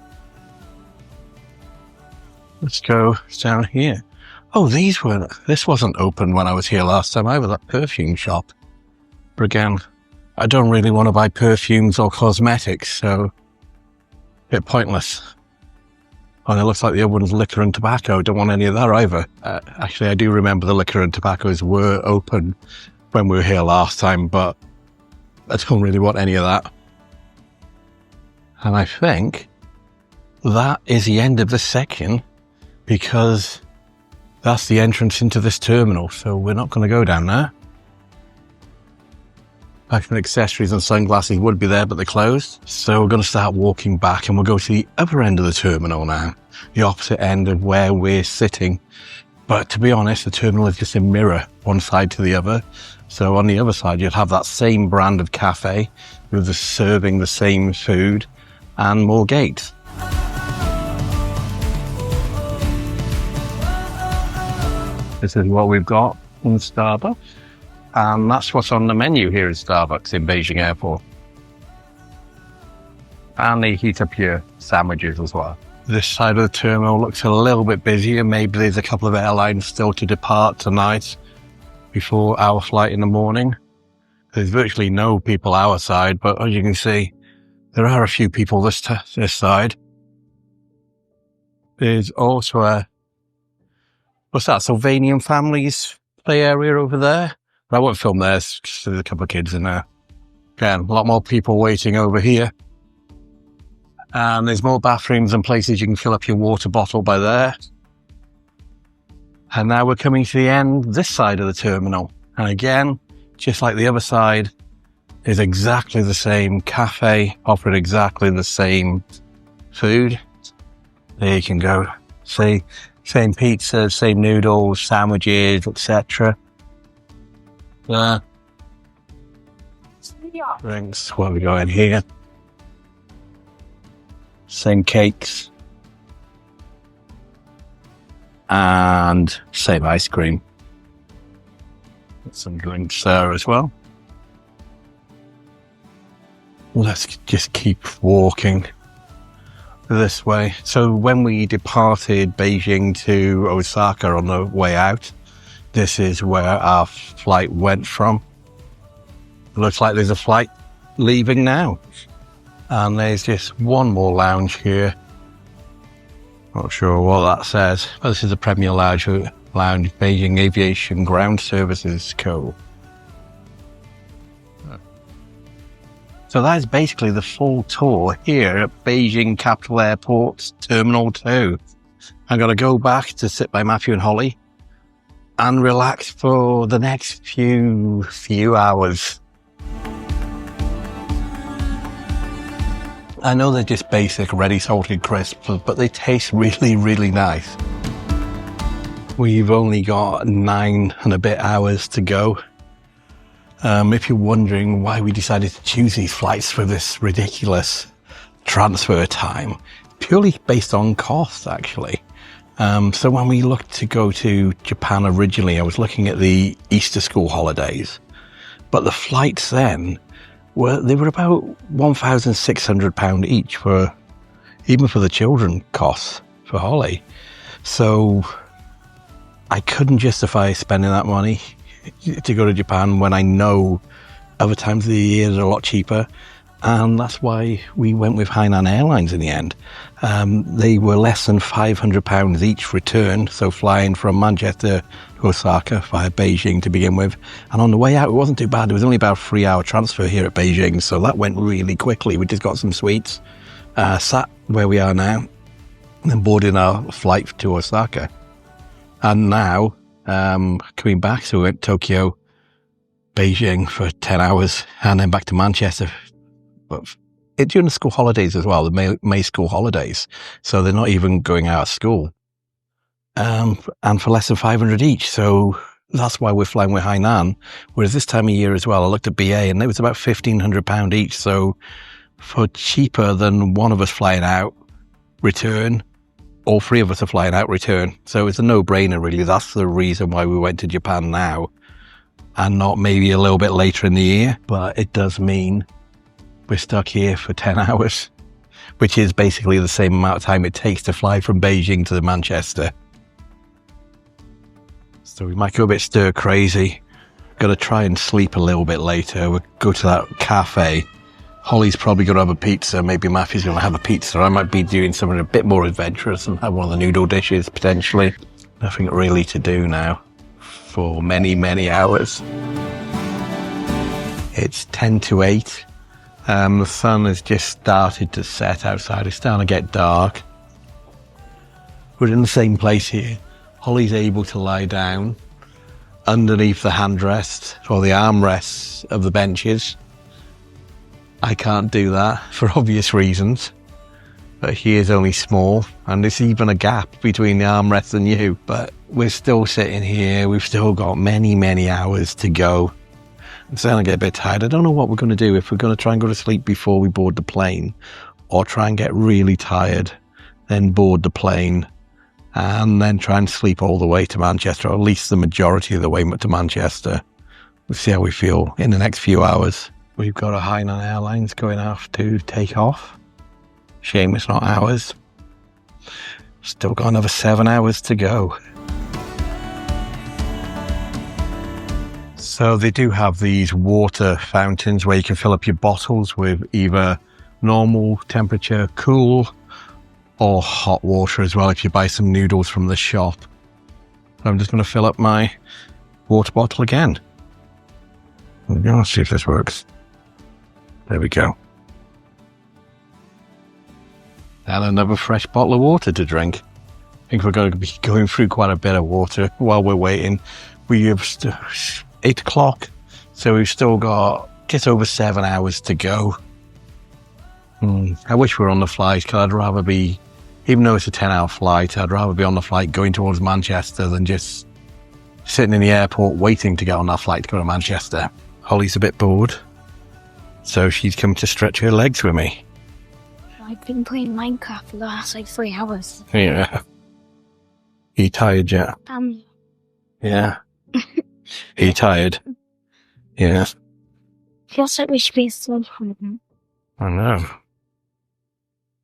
Let's go down here. Oh, this wasn't open when I was here last time. I was at perfume shop. But again, I don't really want to buy perfumes or cosmetics, so a bit pointless. And it looks like the other one's liquor and tobacco. Don't want any of that either. Actually, I do remember the liquor and tobaccos were open when we were here last time, but I don't really want any of that. And I think that is the end of this section, because that's the entrance into this terminal, so we're not going to go down there. Fashion accessories and sunglasses would be there, but they're closed. So we're going to start walking back and we'll go to the other end of the terminal now, the opposite end of where we're sitting. But to be honest, the terminal is just a mirror, one side to the other. So on the other side, you'd have that same brand of cafe with serving the same food and more gates. This is what we've got in Starbucks. And that's what's on the menu here at Starbucks in Beijing Airport. And they heat up your sandwiches as well. This side of the terminal looks a little bit busier. Maybe there's a couple of airlines still to depart tonight before our flight in the morning. There's virtually no people our side, but as you can see, there are a few people this side. There's also a, what's that, Sylvanian families play area over there. But I won't film there, because there's a couple of kids in there. Again, a lot more people waiting over here. And there's more bathrooms and places you can fill up your water bottle by there. And now we're coming to the end, this side of the terminal. And again, just like the other side, is exactly the same cafe, offering exactly the same food. There you can go. See, same pizzas, same noodles, sandwiches, etc. Drinks, where we go in here. Same cakes. And same ice cream. Some drinks there as well. Let's just keep walking this way. So when we departed Beijing to Osaka on the way out, this is where our flight went from. It looks like there's a flight leaving now. And there's just one more lounge here. Not sure what that says. But this is a Premier Lounge, Beijing Aviation Ground Services Co. So that is basically the full tour here at Beijing Capital Airport's Terminal 2. I'm going to go back to sit by Matthew and Holly and relax for the next few hours. I know they're just basic ready salted crisps, but they taste really, really nice. We've only got 9 and a bit hours to go. If you're wondering why we decided to choose these flights for this ridiculous transfer time, purely based on cost, actually. So when we looked to go to Japan originally, I was looking at the Easter school holidays, but the flights then were about £1,600 each even for the children costs for Holly. So I couldn't justify spending that money to go to Japan when I know other times of the year are a lot cheaper. And that's why we went with Hainan Airlines in the end. They were less than £500 each return, so flying from Manchester to Osaka via Beijing to begin with. And on the way out, it wasn't too bad. It was only about a 3-hour transfer here at Beijing, so that went really quickly. We just got some suites, sat where we are now, and then boarded our flight to Osaka. And now, coming back, so we went Tokyo, Beijing for 10 hours, and then back to Manchester. But during the school holidays as well, the May school holidays. So they're not even going out of school. And for less than 500 each. So that's why we're flying with Hainan. Whereas this time of year as well, I looked at BA and it was about £1,500 each. So for cheaper than one of us flying out, return, all three of us are flying out, return. So it's a no-brainer, really. That's the reason why we went to Japan now and not maybe a little bit later in the year. But it does mean we're stuck here for 10 hours, which is basically the same amount of time it takes to fly from Beijing to Manchester. So we might go a bit stir crazy. Got to try and sleep a little bit later. We'll go to that cafe. Holly's probably going to have a pizza. Maybe Matthew's going to have a pizza. I might be doing something a bit more adventurous and have one of the noodle dishes potentially. Nothing really to do now for many, many hours. It's 10 to 8. The sun has just started to set outside. It's starting to get dark. We're in the same place here. Holly's able to lie down underneath the handrests or the armrests of the benches. I can't do that for obvious reasons. But he is only small, and there's even a gap between the armrests and you. But we're still sitting here. We've still got many, many hours to go. I'm starting to get a bit tired. I don't know what we're going to do, if we're going to try and go to sleep before we board the plane, or try and get really tired, then board the plane, and then try and sleep all the way to Manchester, or at least the majority of the way to Manchester. We'll see how we feel in the next few hours. We've got a Hainan Airlines going off to take off. Shame it's not ours. Still got another 7 hours to go. So they do have these water fountains where you can fill up your bottles with either normal temperature, cool, or hot water as well if you buy some noodles from the shop. I'm just going to fill up my water bottle again. Let's see if this works. There we go. And another fresh bottle of water to drink. I think we're going to be going through quite a bit of water while we're waiting. We have 8 o'clock, so we've still got just over 7 hours to go. I wish we were on the flight, because I'd rather be, even though it's a 10-hour flight, I'd rather be on the flight going towards Manchester than just sitting in the airport waiting to get on that flight to go to Manchester. Holly's a bit bored, so she's come to stretch her legs with me. I've been playing Minecraft for the last 3 hours. Yeah. Are you tired yet? Yeah. Are you tired? Yeah. Feels like we should be asleep right now. I know.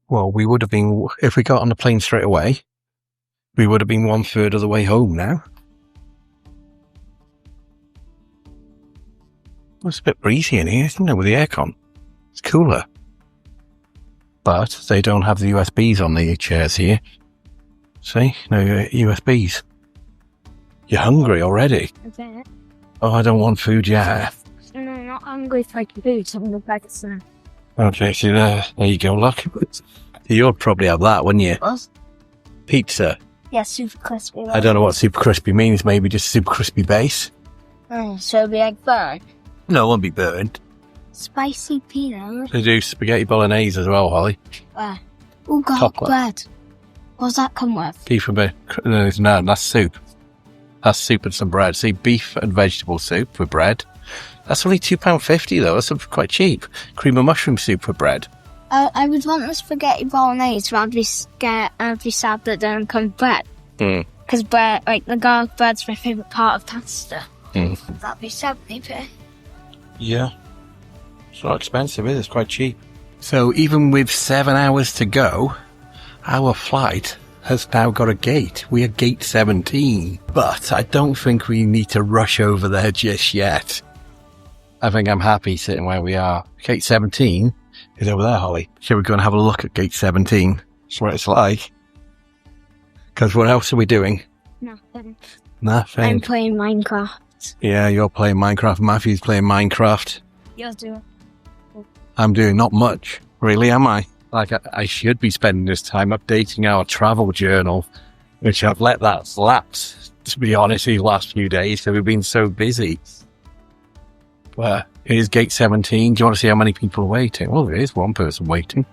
Well, we would have been, if we got on the plane straight away, we would have been 1/3 of the way home now. It's a bit breezy in here, isn't it, with the aircon? It's cooler. But they don't have the USBs on the chairs here. See? No USBs. You're hungry already? Is it? Oh, I don't want food yet. No, I'm not hungry for food, so I'm going to back it now. Okay, so there you go, look. You'd probably have that, wouldn't you? What? Pizza. Yeah, super crispy. I don't know what super crispy means, maybe just super crispy base. So it'll be like burnt. No, it won't be burned. Spicy peanut. They do spaghetti bolognese as well, Holly. Oh, God, Chocolate. bread. What does that come with? Beef and no, that's soup. That's soup and some bread. See, beef and vegetable soup with bread. That's only £2.50 though. That's quite cheap. Cream of mushroom soup for bread. I would want the spaghetti bolognese, but I'd be sad that they don't come with bread. Because bread, like the garlic bread's my favourite part of pasta. That'd be 70p. Yeah. It's not expensive, is it? It's quite cheap. So even with 7 hours to go, our flight has now got a gate. We are gate 17. But I don't think we need to rush over there just yet. I think I'm happy sitting where we are. Gate 17 is over there, Holly. Shall we go and have a look at gate 17? That's what it's like. Because what else are we doing? Nothing. Nothing. I'm playing Minecraft. Yeah, you're playing Minecraft. Matthew's playing Minecraft. You're doing. I'm doing not much, really, am I? Like, I should be spending this time updating our travel journal, which I've let that lapse, to be honest, these last few days, because we've been so busy. Well, here's gate 17. Do you want to see how many people are waiting? Well, there is one person waiting.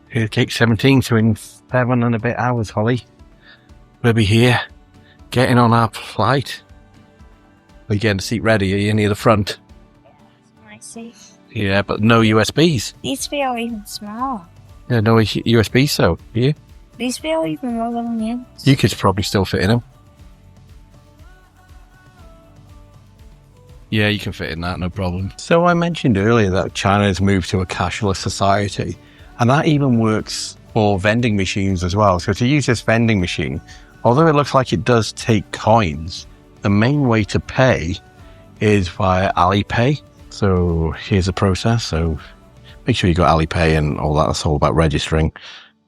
Here's gate 17, so in 7 and a bit hours, Holly, we'll be here, getting on our flight. Are you getting the seat ready? Are you near the front? I see. Yeah, but no USBs. These feel even small. Yeah, no USBs, so, you? These feel even more than the You could probably still fit in them. Yeah, you can fit in that, no problem. So I mentioned earlier that China has moved to a cashless society, and that even works for vending machines as well. So to use this vending machine, although it looks like it does take coins, the main way to pay is via Alipay. So here's the process. So make sure you got Alipay and all that. That's all about registering.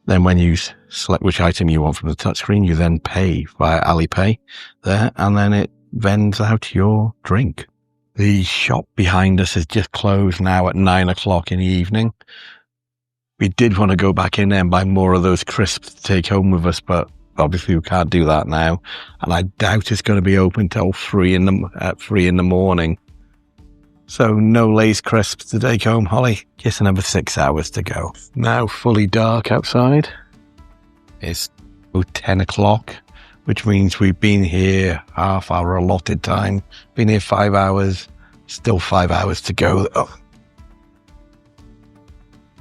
Then when you select which item you want from the touchscreen, you then pay via Alipay there, and then it vends out your drink. The shop behind us is just closed now at 9 o'clock in the evening. We did want to go back in there and buy more of those crisps to take home with us, but obviously we can't do that now. And I doubt it's going to be open till 3 in the morning. So no Lay's crisps to take home, Holly. Just another 6 hours to go. Now fully dark outside. It's 10 o'clock, which means we've been here half our allotted time. Been here 5 hours. Still 5 hours to go. Oh.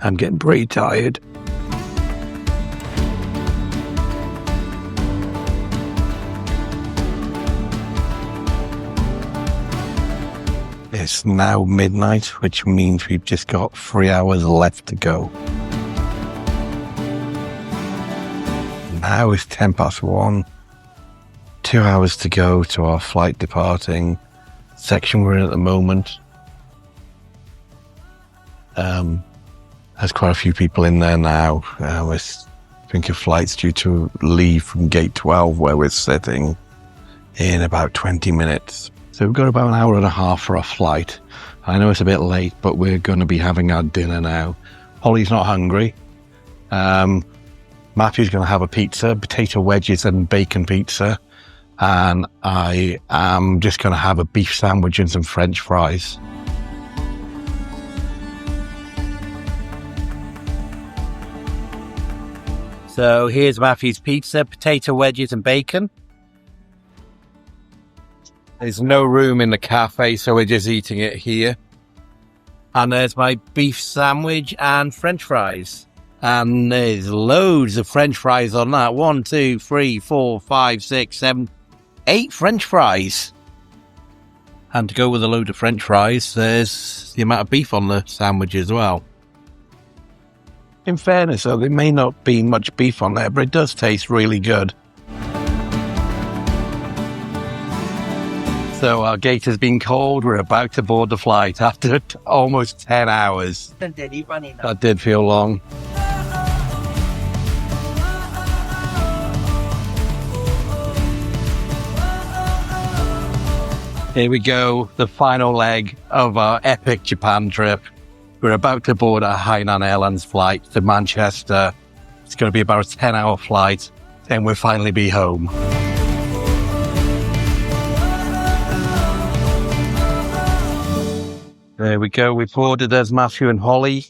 I'm getting pretty tired. It's now midnight, which means we've just got 3 hours left to go. Now it's 1:10. 2 hours to go to our flight departing section we're in at the moment. There's quite a few people in there now. I think a flight's due to leave from gate 12 where we're sitting in about 20 minutes. So we've got about an hour and a half for our flight. I know it's a bit late, but we're going to be having our dinner now. Holly's not hungry. Matthew's going to have a pizza, potato wedges and bacon pizza. And I am just going to have a beef sandwich and some French fries. So here's Matthew's pizza, potato wedges and bacon. There's no room in the cafe, so we're just eating it here. And there's my beef sandwich and French fries. And there's loads of French fries on that. 1, 2, 3, 4, 5, 6, 7, 8 French fries. And to go with a load of French fries, there's the amount of beef on the sandwich as well. In fairness, though, there may not be much beef on there, but it does taste really good. So our gate has been called. We're about to board the flight after almost 10 hours. That did feel long. Here we go, the final leg of our epic Japan trip. We're about to board a Hainan Airlines flight to Manchester. It's going to be about a 10-hour flight, then we'll finally be home. There we go. We've boarded as Matthew and Holly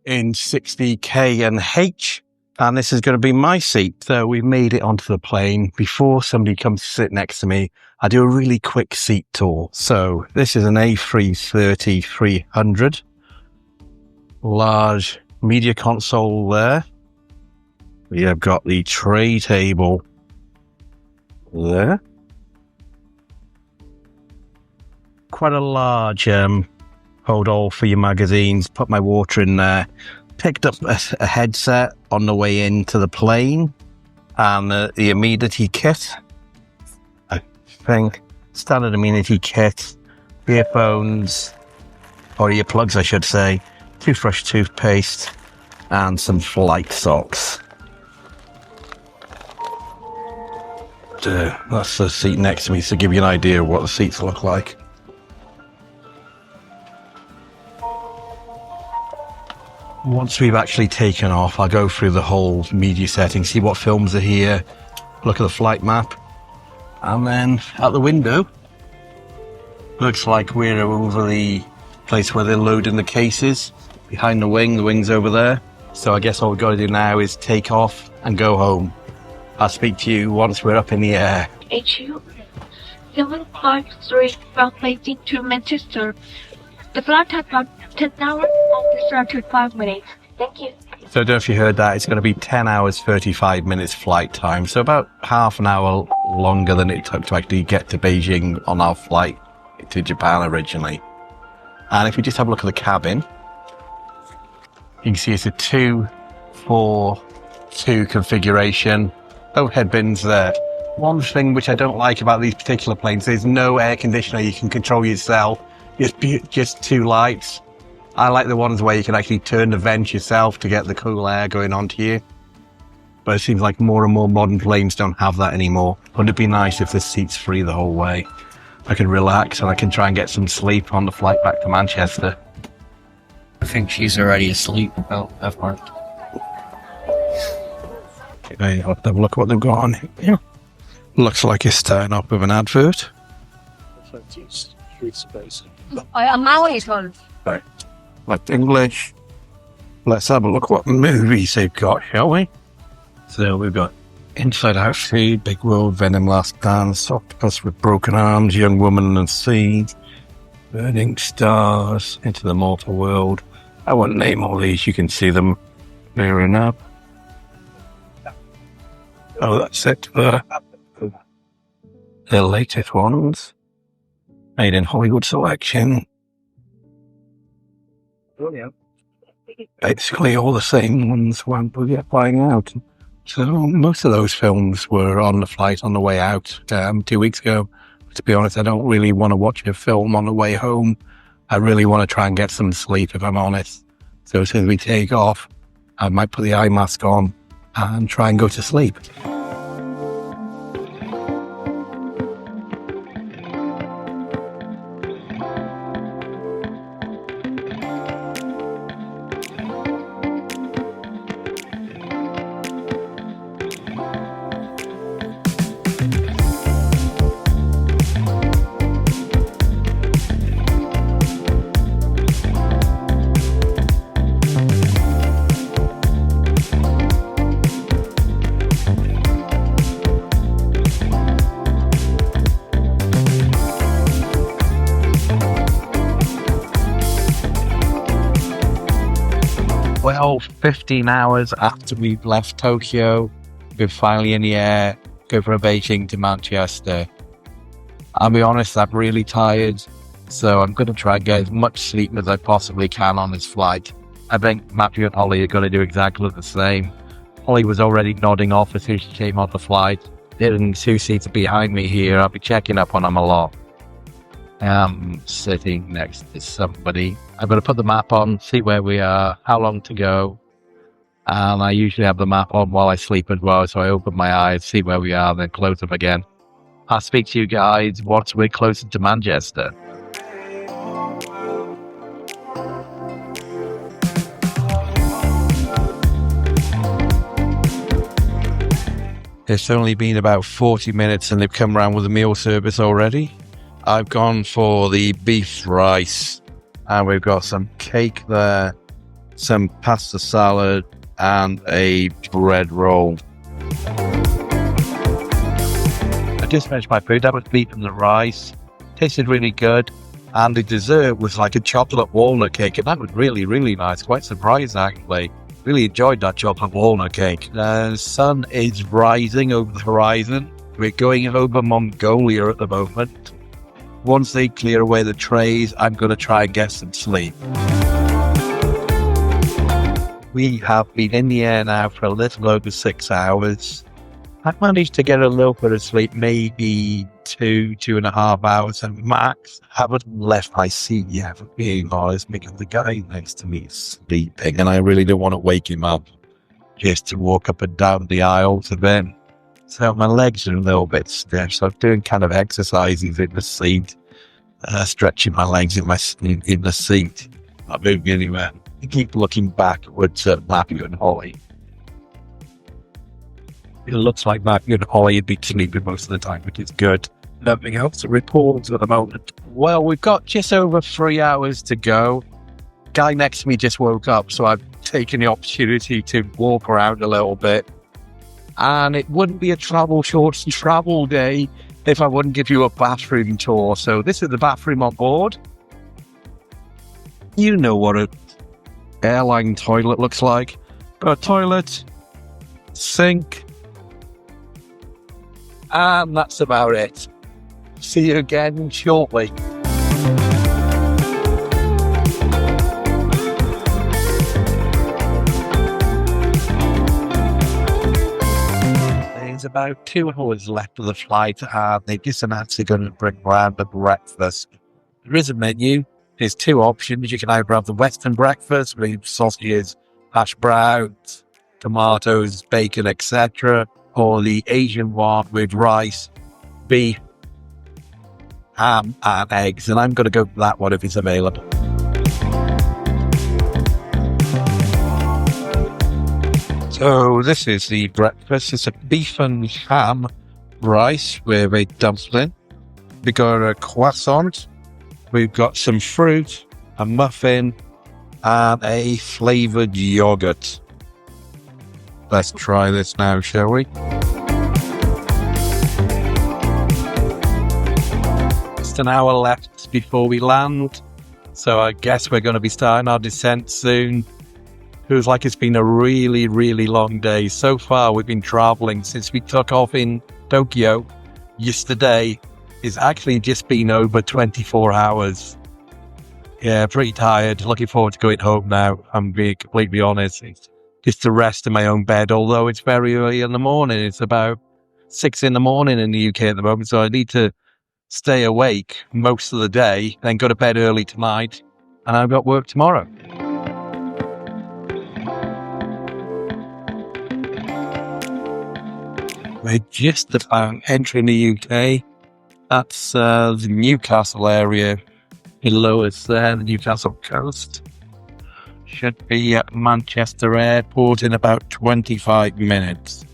in 60K and H. And this is going to be my seat. So we've made it onto the plane. Before somebody comes to sit next to me, I do a really quick seat tour. So this is an A330-300. Large media console there. We have got the tray table there. Quite a large hold all for your magazines. Put my water in there. Picked up a headset on the way into the plane and the amenity kit. I think standard amenity kit, earphones, or earplugs, I should say, toothbrush, toothpaste, and some flight socks. That's the seat next to me, to give you an idea of what the seats look like. Once we've actually taken off, I'll go through the whole media setting, see what films are here, look at the flight map, and then out the window, looks like we're over the place where they're loading the cases, behind the wing's over there. So I guess all we've got to do now is take off and go home. I'll speak to you once we're up in the air. HU 753 from Beijing to Manchester. The flight has about 10 hours and 35 minutes. Thank you. So I don't know if you heard that. It's going to be 10 hours, 35 minutes flight time. So about half an hour longer than it took to actually get to Beijing on our flight to Japan originally. And if we just have a look at the cabin, you can see it's a 2-4-2 configuration. Overhead bins there. One thing which I don't like about these particular planes, there's no air conditioner you can control yourself. Just two lights. I like the ones where you can actually turn the vent yourself to get the cool air going onto you. But it seems like more and more modern planes don't have that anymore. Wouldn't it be nice if the seat's free the whole way? I can relax and I can try and get some sleep on the flight back to Manchester. I think she's already asleep. Oh, that part. Okay, I'll have a look at what they've got on here. Looks like it's starting off with an advert. Right. Like English. Let's have a look what movies they've got, shall we? So we've got Inside Out 3, Big World, Venom, Last Dance, Octopus with Broken Arms, Young Woman and Sea, Burning Stars, Into the Mortal World. I won't name all these, you can see them clearing up. Oh, that's it for the latest ones. Made in Hollywood selection. Basically all the same ones when we get flying out. So most of those films were on the flight on the way out 2 weeks ago. But to be honest, I don't really want to watch a film on the way home. I really want to try and get some sleep, if I'm honest. So as soon as we take off, I might put the eye mask on and try and go to sleep. Well, 15 hours after we've left Tokyo, we're finally in the air, go from Beijing to Manchester. I'll be honest, I'm really tired, so I'm going to try and get as much sleep as I possibly can on this flight. I think Matthew and Holly are going to do exactly the same. Holly was already nodding off as soon as she came on the flight. Dylan, 2 seats behind me here, I'll be checking up on them a lot. I'm sitting next to somebody. I'm going to put the map on, see where we are, how long to go. And I usually have the map on while I sleep as well, so I open my eyes, see where we are, then close them again. I'll speak to you guys once we're closer to Manchester. It's only been about 40 minutes and they've come around with a meal service already. I've gone for the beef rice and we've got some cake there, some pasta salad and a bread roll. I just finished my food. That was beef and the rice. Tasted really good. And the dessert was like a chocolate walnut cake. And that was really, really nice. Quite surprised, actually. Really enjoyed that chocolate walnut cake. The sun is rising over the horizon. We're going over Mongolia at the moment. Once they clear away the trays, I'm going to try and get some sleep. We have been in the air now for a little over 6 hours. I've managed to get a little bit of sleep, maybe 2.5 hours at max. Haven't left my seat yet, for being honest, because the guy next to me is sleeping and I really don't want to wake him up just to walk up and down the aisles a bit. So my legs are a little bit stiff, so I'm doing kind of exercises in the seat, stretching my legs in the seat, not moving anywhere. I keep looking backwards at Matthew and Holly. It looks like Matthew and Holly would be sleeping most of the time, which is good. Nothing else to report at the moment. Well, we've got just over 3 hours to go. Guy next to me just woke up, so I've taken the opportunity to walk around a little bit. And it wouldn't be a Travelshorts travel day if I wouldn't give you a bathroom tour. So this is the bathroom on board. You know what an airline toilet looks like. Got a toilet, sink, and that's about it. See you again shortly. There's about 2 hours left of the flight, and they just announced they're going to bring around the breakfast. There is a menu. There's 2 options. You can either have the Western breakfast with sausages, hash browns, tomatoes, bacon, etc., or the Asian one with rice, beef, ham, and eggs. And I'm going to go for that one if it's available. So this is the breakfast. It's a beef and ham rice with a dumpling. We've got a croissant. We've got some fruit, a muffin, and a flavoured yogurt. Let's try this now, shall we? Just an hour left before we land, so I guess we're going to be starting our descent soon. Feels like it's been a really, really long day. So far, we've been travelling since we took off in Tokyo yesterday. It's actually just been over 24 hours. Yeah, pretty tired. Looking forward to going home now. I'm being completely honest. It's just to rest in my own bed, although it's very early in the morning. It's about 6 in the morning in the UK at the moment, so I need to stay awake most of the day, then go to bed early tonight, and I've got work tomorrow. We're just about entering the UK. That's the Newcastle area below us there, the Newcastle coast. Should be at Manchester Airport in about 25 minutes.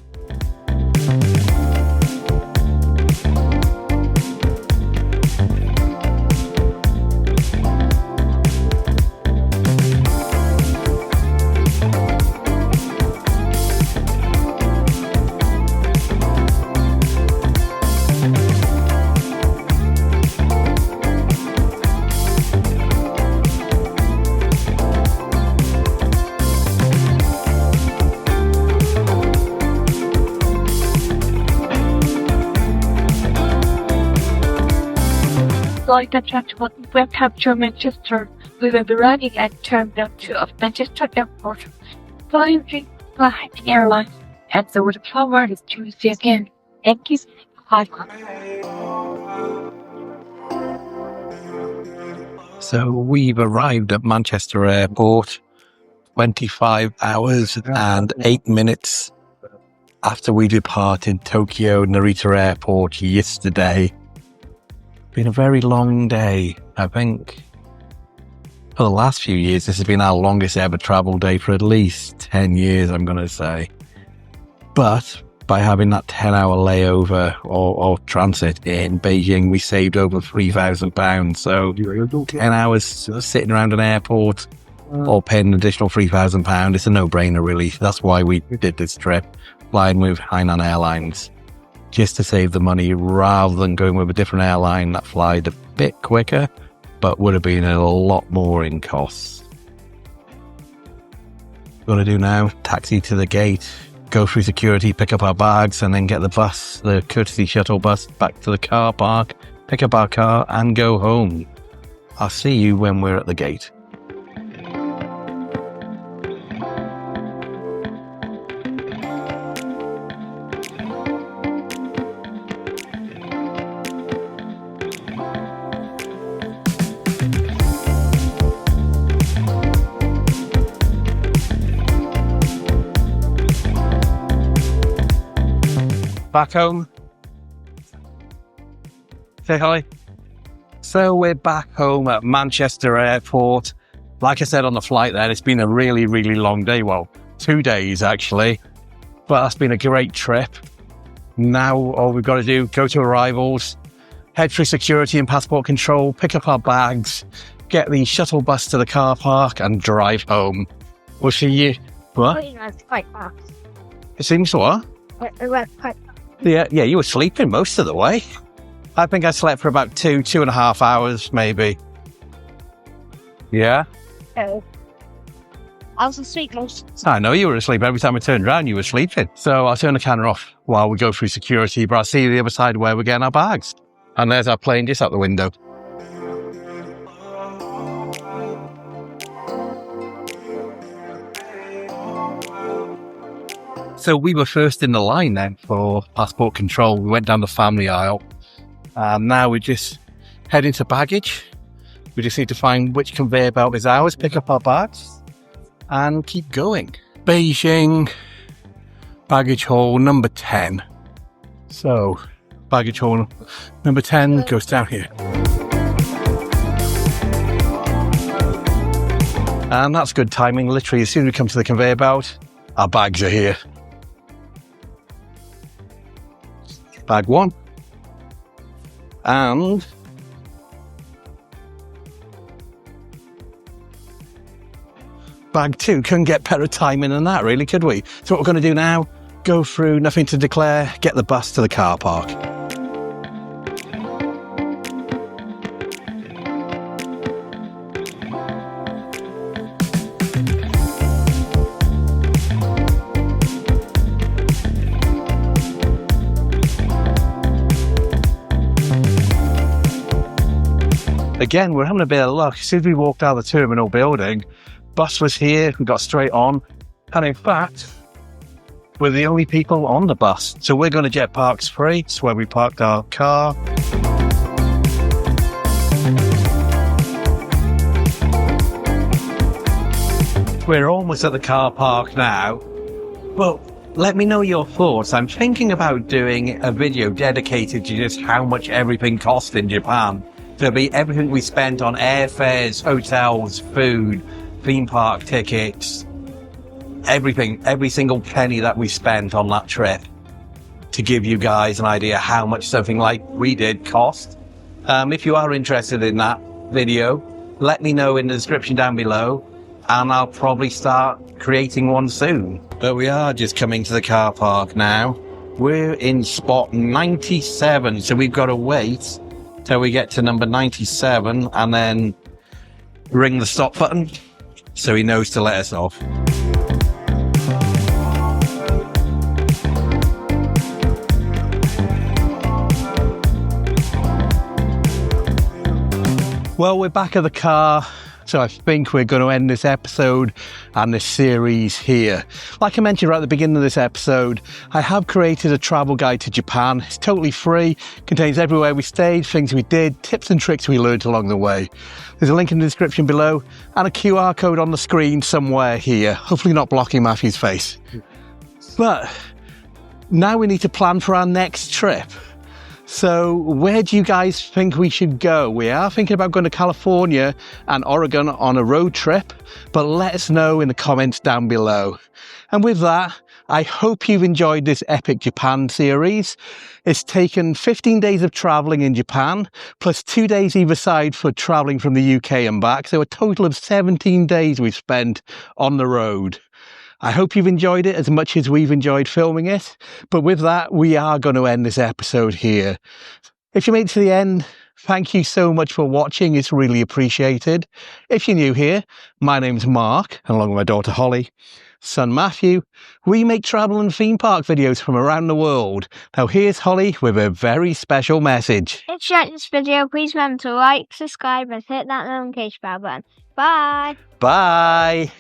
Flight attraction welcome to Manchester. We will be running at Terminal 2 of Manchester Airport. Flying Hainan Airlines. And the word forward is to see again. Thank you. Bye. So we've arrived at Manchester Airport 25 hours and 8 minutes after we departed Tokyo Narita Airport yesterday. Been a very long day. I think for the last few years, this has been our longest ever travel day for at least 10 years, I'm going to say. But by having that 10-hour layover or transit in Beijing, we saved over £3,000. So 10 hours sitting around an airport or paying an additional £3,000. It's a no-brainer, really. That's why we did this trip, flying with Hainan Airlines, just to save the money rather than going with a different airline that flies a bit quicker, but would have been a lot more in costs. What to do now? Taxi to the gate, go through security, pick up our bags, and then get the bus, the courtesy shuttle bus, back to the car park, pick up our car, and go home. I'll see you when we're at the gate. Back home. Say hi. So we're back home at Manchester Airport. Like I said on the flight there, it's been a really, really long day. Well, 2 days actually. But that's been a great trip. Now all we've got to do, go to arrivals, head through security and passport control, pick up our bags, get the shuttle bus to the car park and drive home. We'll see you. What? It was quite fast. It seems what? It went quite fast. Yeah, you were sleeping most of the way. I think I slept for about 2.5 hours, maybe. Yeah? So, I was asleep most of the time. I know you were asleep. Every time I turned around, you were sleeping. So I'll turn the camera off while we go through security, but I'll see you the other side where we're getting our bags. And there's our plane just out the window. So we were first in the line then for passport control. We went down the family aisle. And now we're just heading to baggage. We just need to find which conveyor belt is ours, pick up our bags, and keep going. Beijing, baggage hall number 10. So, baggage hall number 10 goes down here. And that's good timing. Literally, as soon as we come to the conveyor belt, our bags are here. Bag 1. And bag 2. Couldn't get better timing than that, really, could we? So what we're going to do now, go through, nothing to declare, get the bus to the car park. Again, we're having a bit of luck. As soon as we walked out of the terminal building, bus was here, we got straight on. And in fact, we're the only people on the bus. So we're going to Jet Parks free. It's where we parked our car. We're almost at the car park now. Well, let me know your thoughts. I'm thinking about doing a video dedicated to just how much everything costs in Japan. It'll be everything we spent on airfares, hotels, food, theme park tickets, everything, every single penny that we spent on that trip, to give you guys an idea how much something like we did cost. If you are interested in that video, let me know in the description down below, and I'll probably start creating one soon. But we are just coming to the car park now. We're in spot 97, so we've got to wait till we get to number 97 and then ring the stop button so he knows to let us off. Well, we're back at the car. So I think we're going to end this episode and this series here. Like I mentioned right at the beginning of this episode, I have created a travel guide to Japan. It's totally free, contains everywhere we stayed, things we did, tips and tricks we learned along the way. There's a link in the description below and a QR code on the screen somewhere here. Hopefully not blocking Matthew's face. But now we need to plan for our next trip. So where do you guys think we should go? We are thinking about going to California and Oregon on a road trip, but let us know in the comments down below. And with that, I hope you've enjoyed this Epic Japan series. It's taken 15 days of travelling in Japan, plus 2 days either side for travelling from the UK and back. So a total of 17 days we've spent on the road. I hope you've enjoyed it as much as we've enjoyed filming it. But with that, we are going to end this episode here. If you made it to the end, thank you so much for watching. It's really appreciated. If you're new here, my name's Mark, and along with my daughter Holly, son Matthew, we make travel and theme park videos from around the world. Now here's Holly with a very special message. If you like this video, please remember to like, subscribe and hit that notification bell button. Bye! Bye!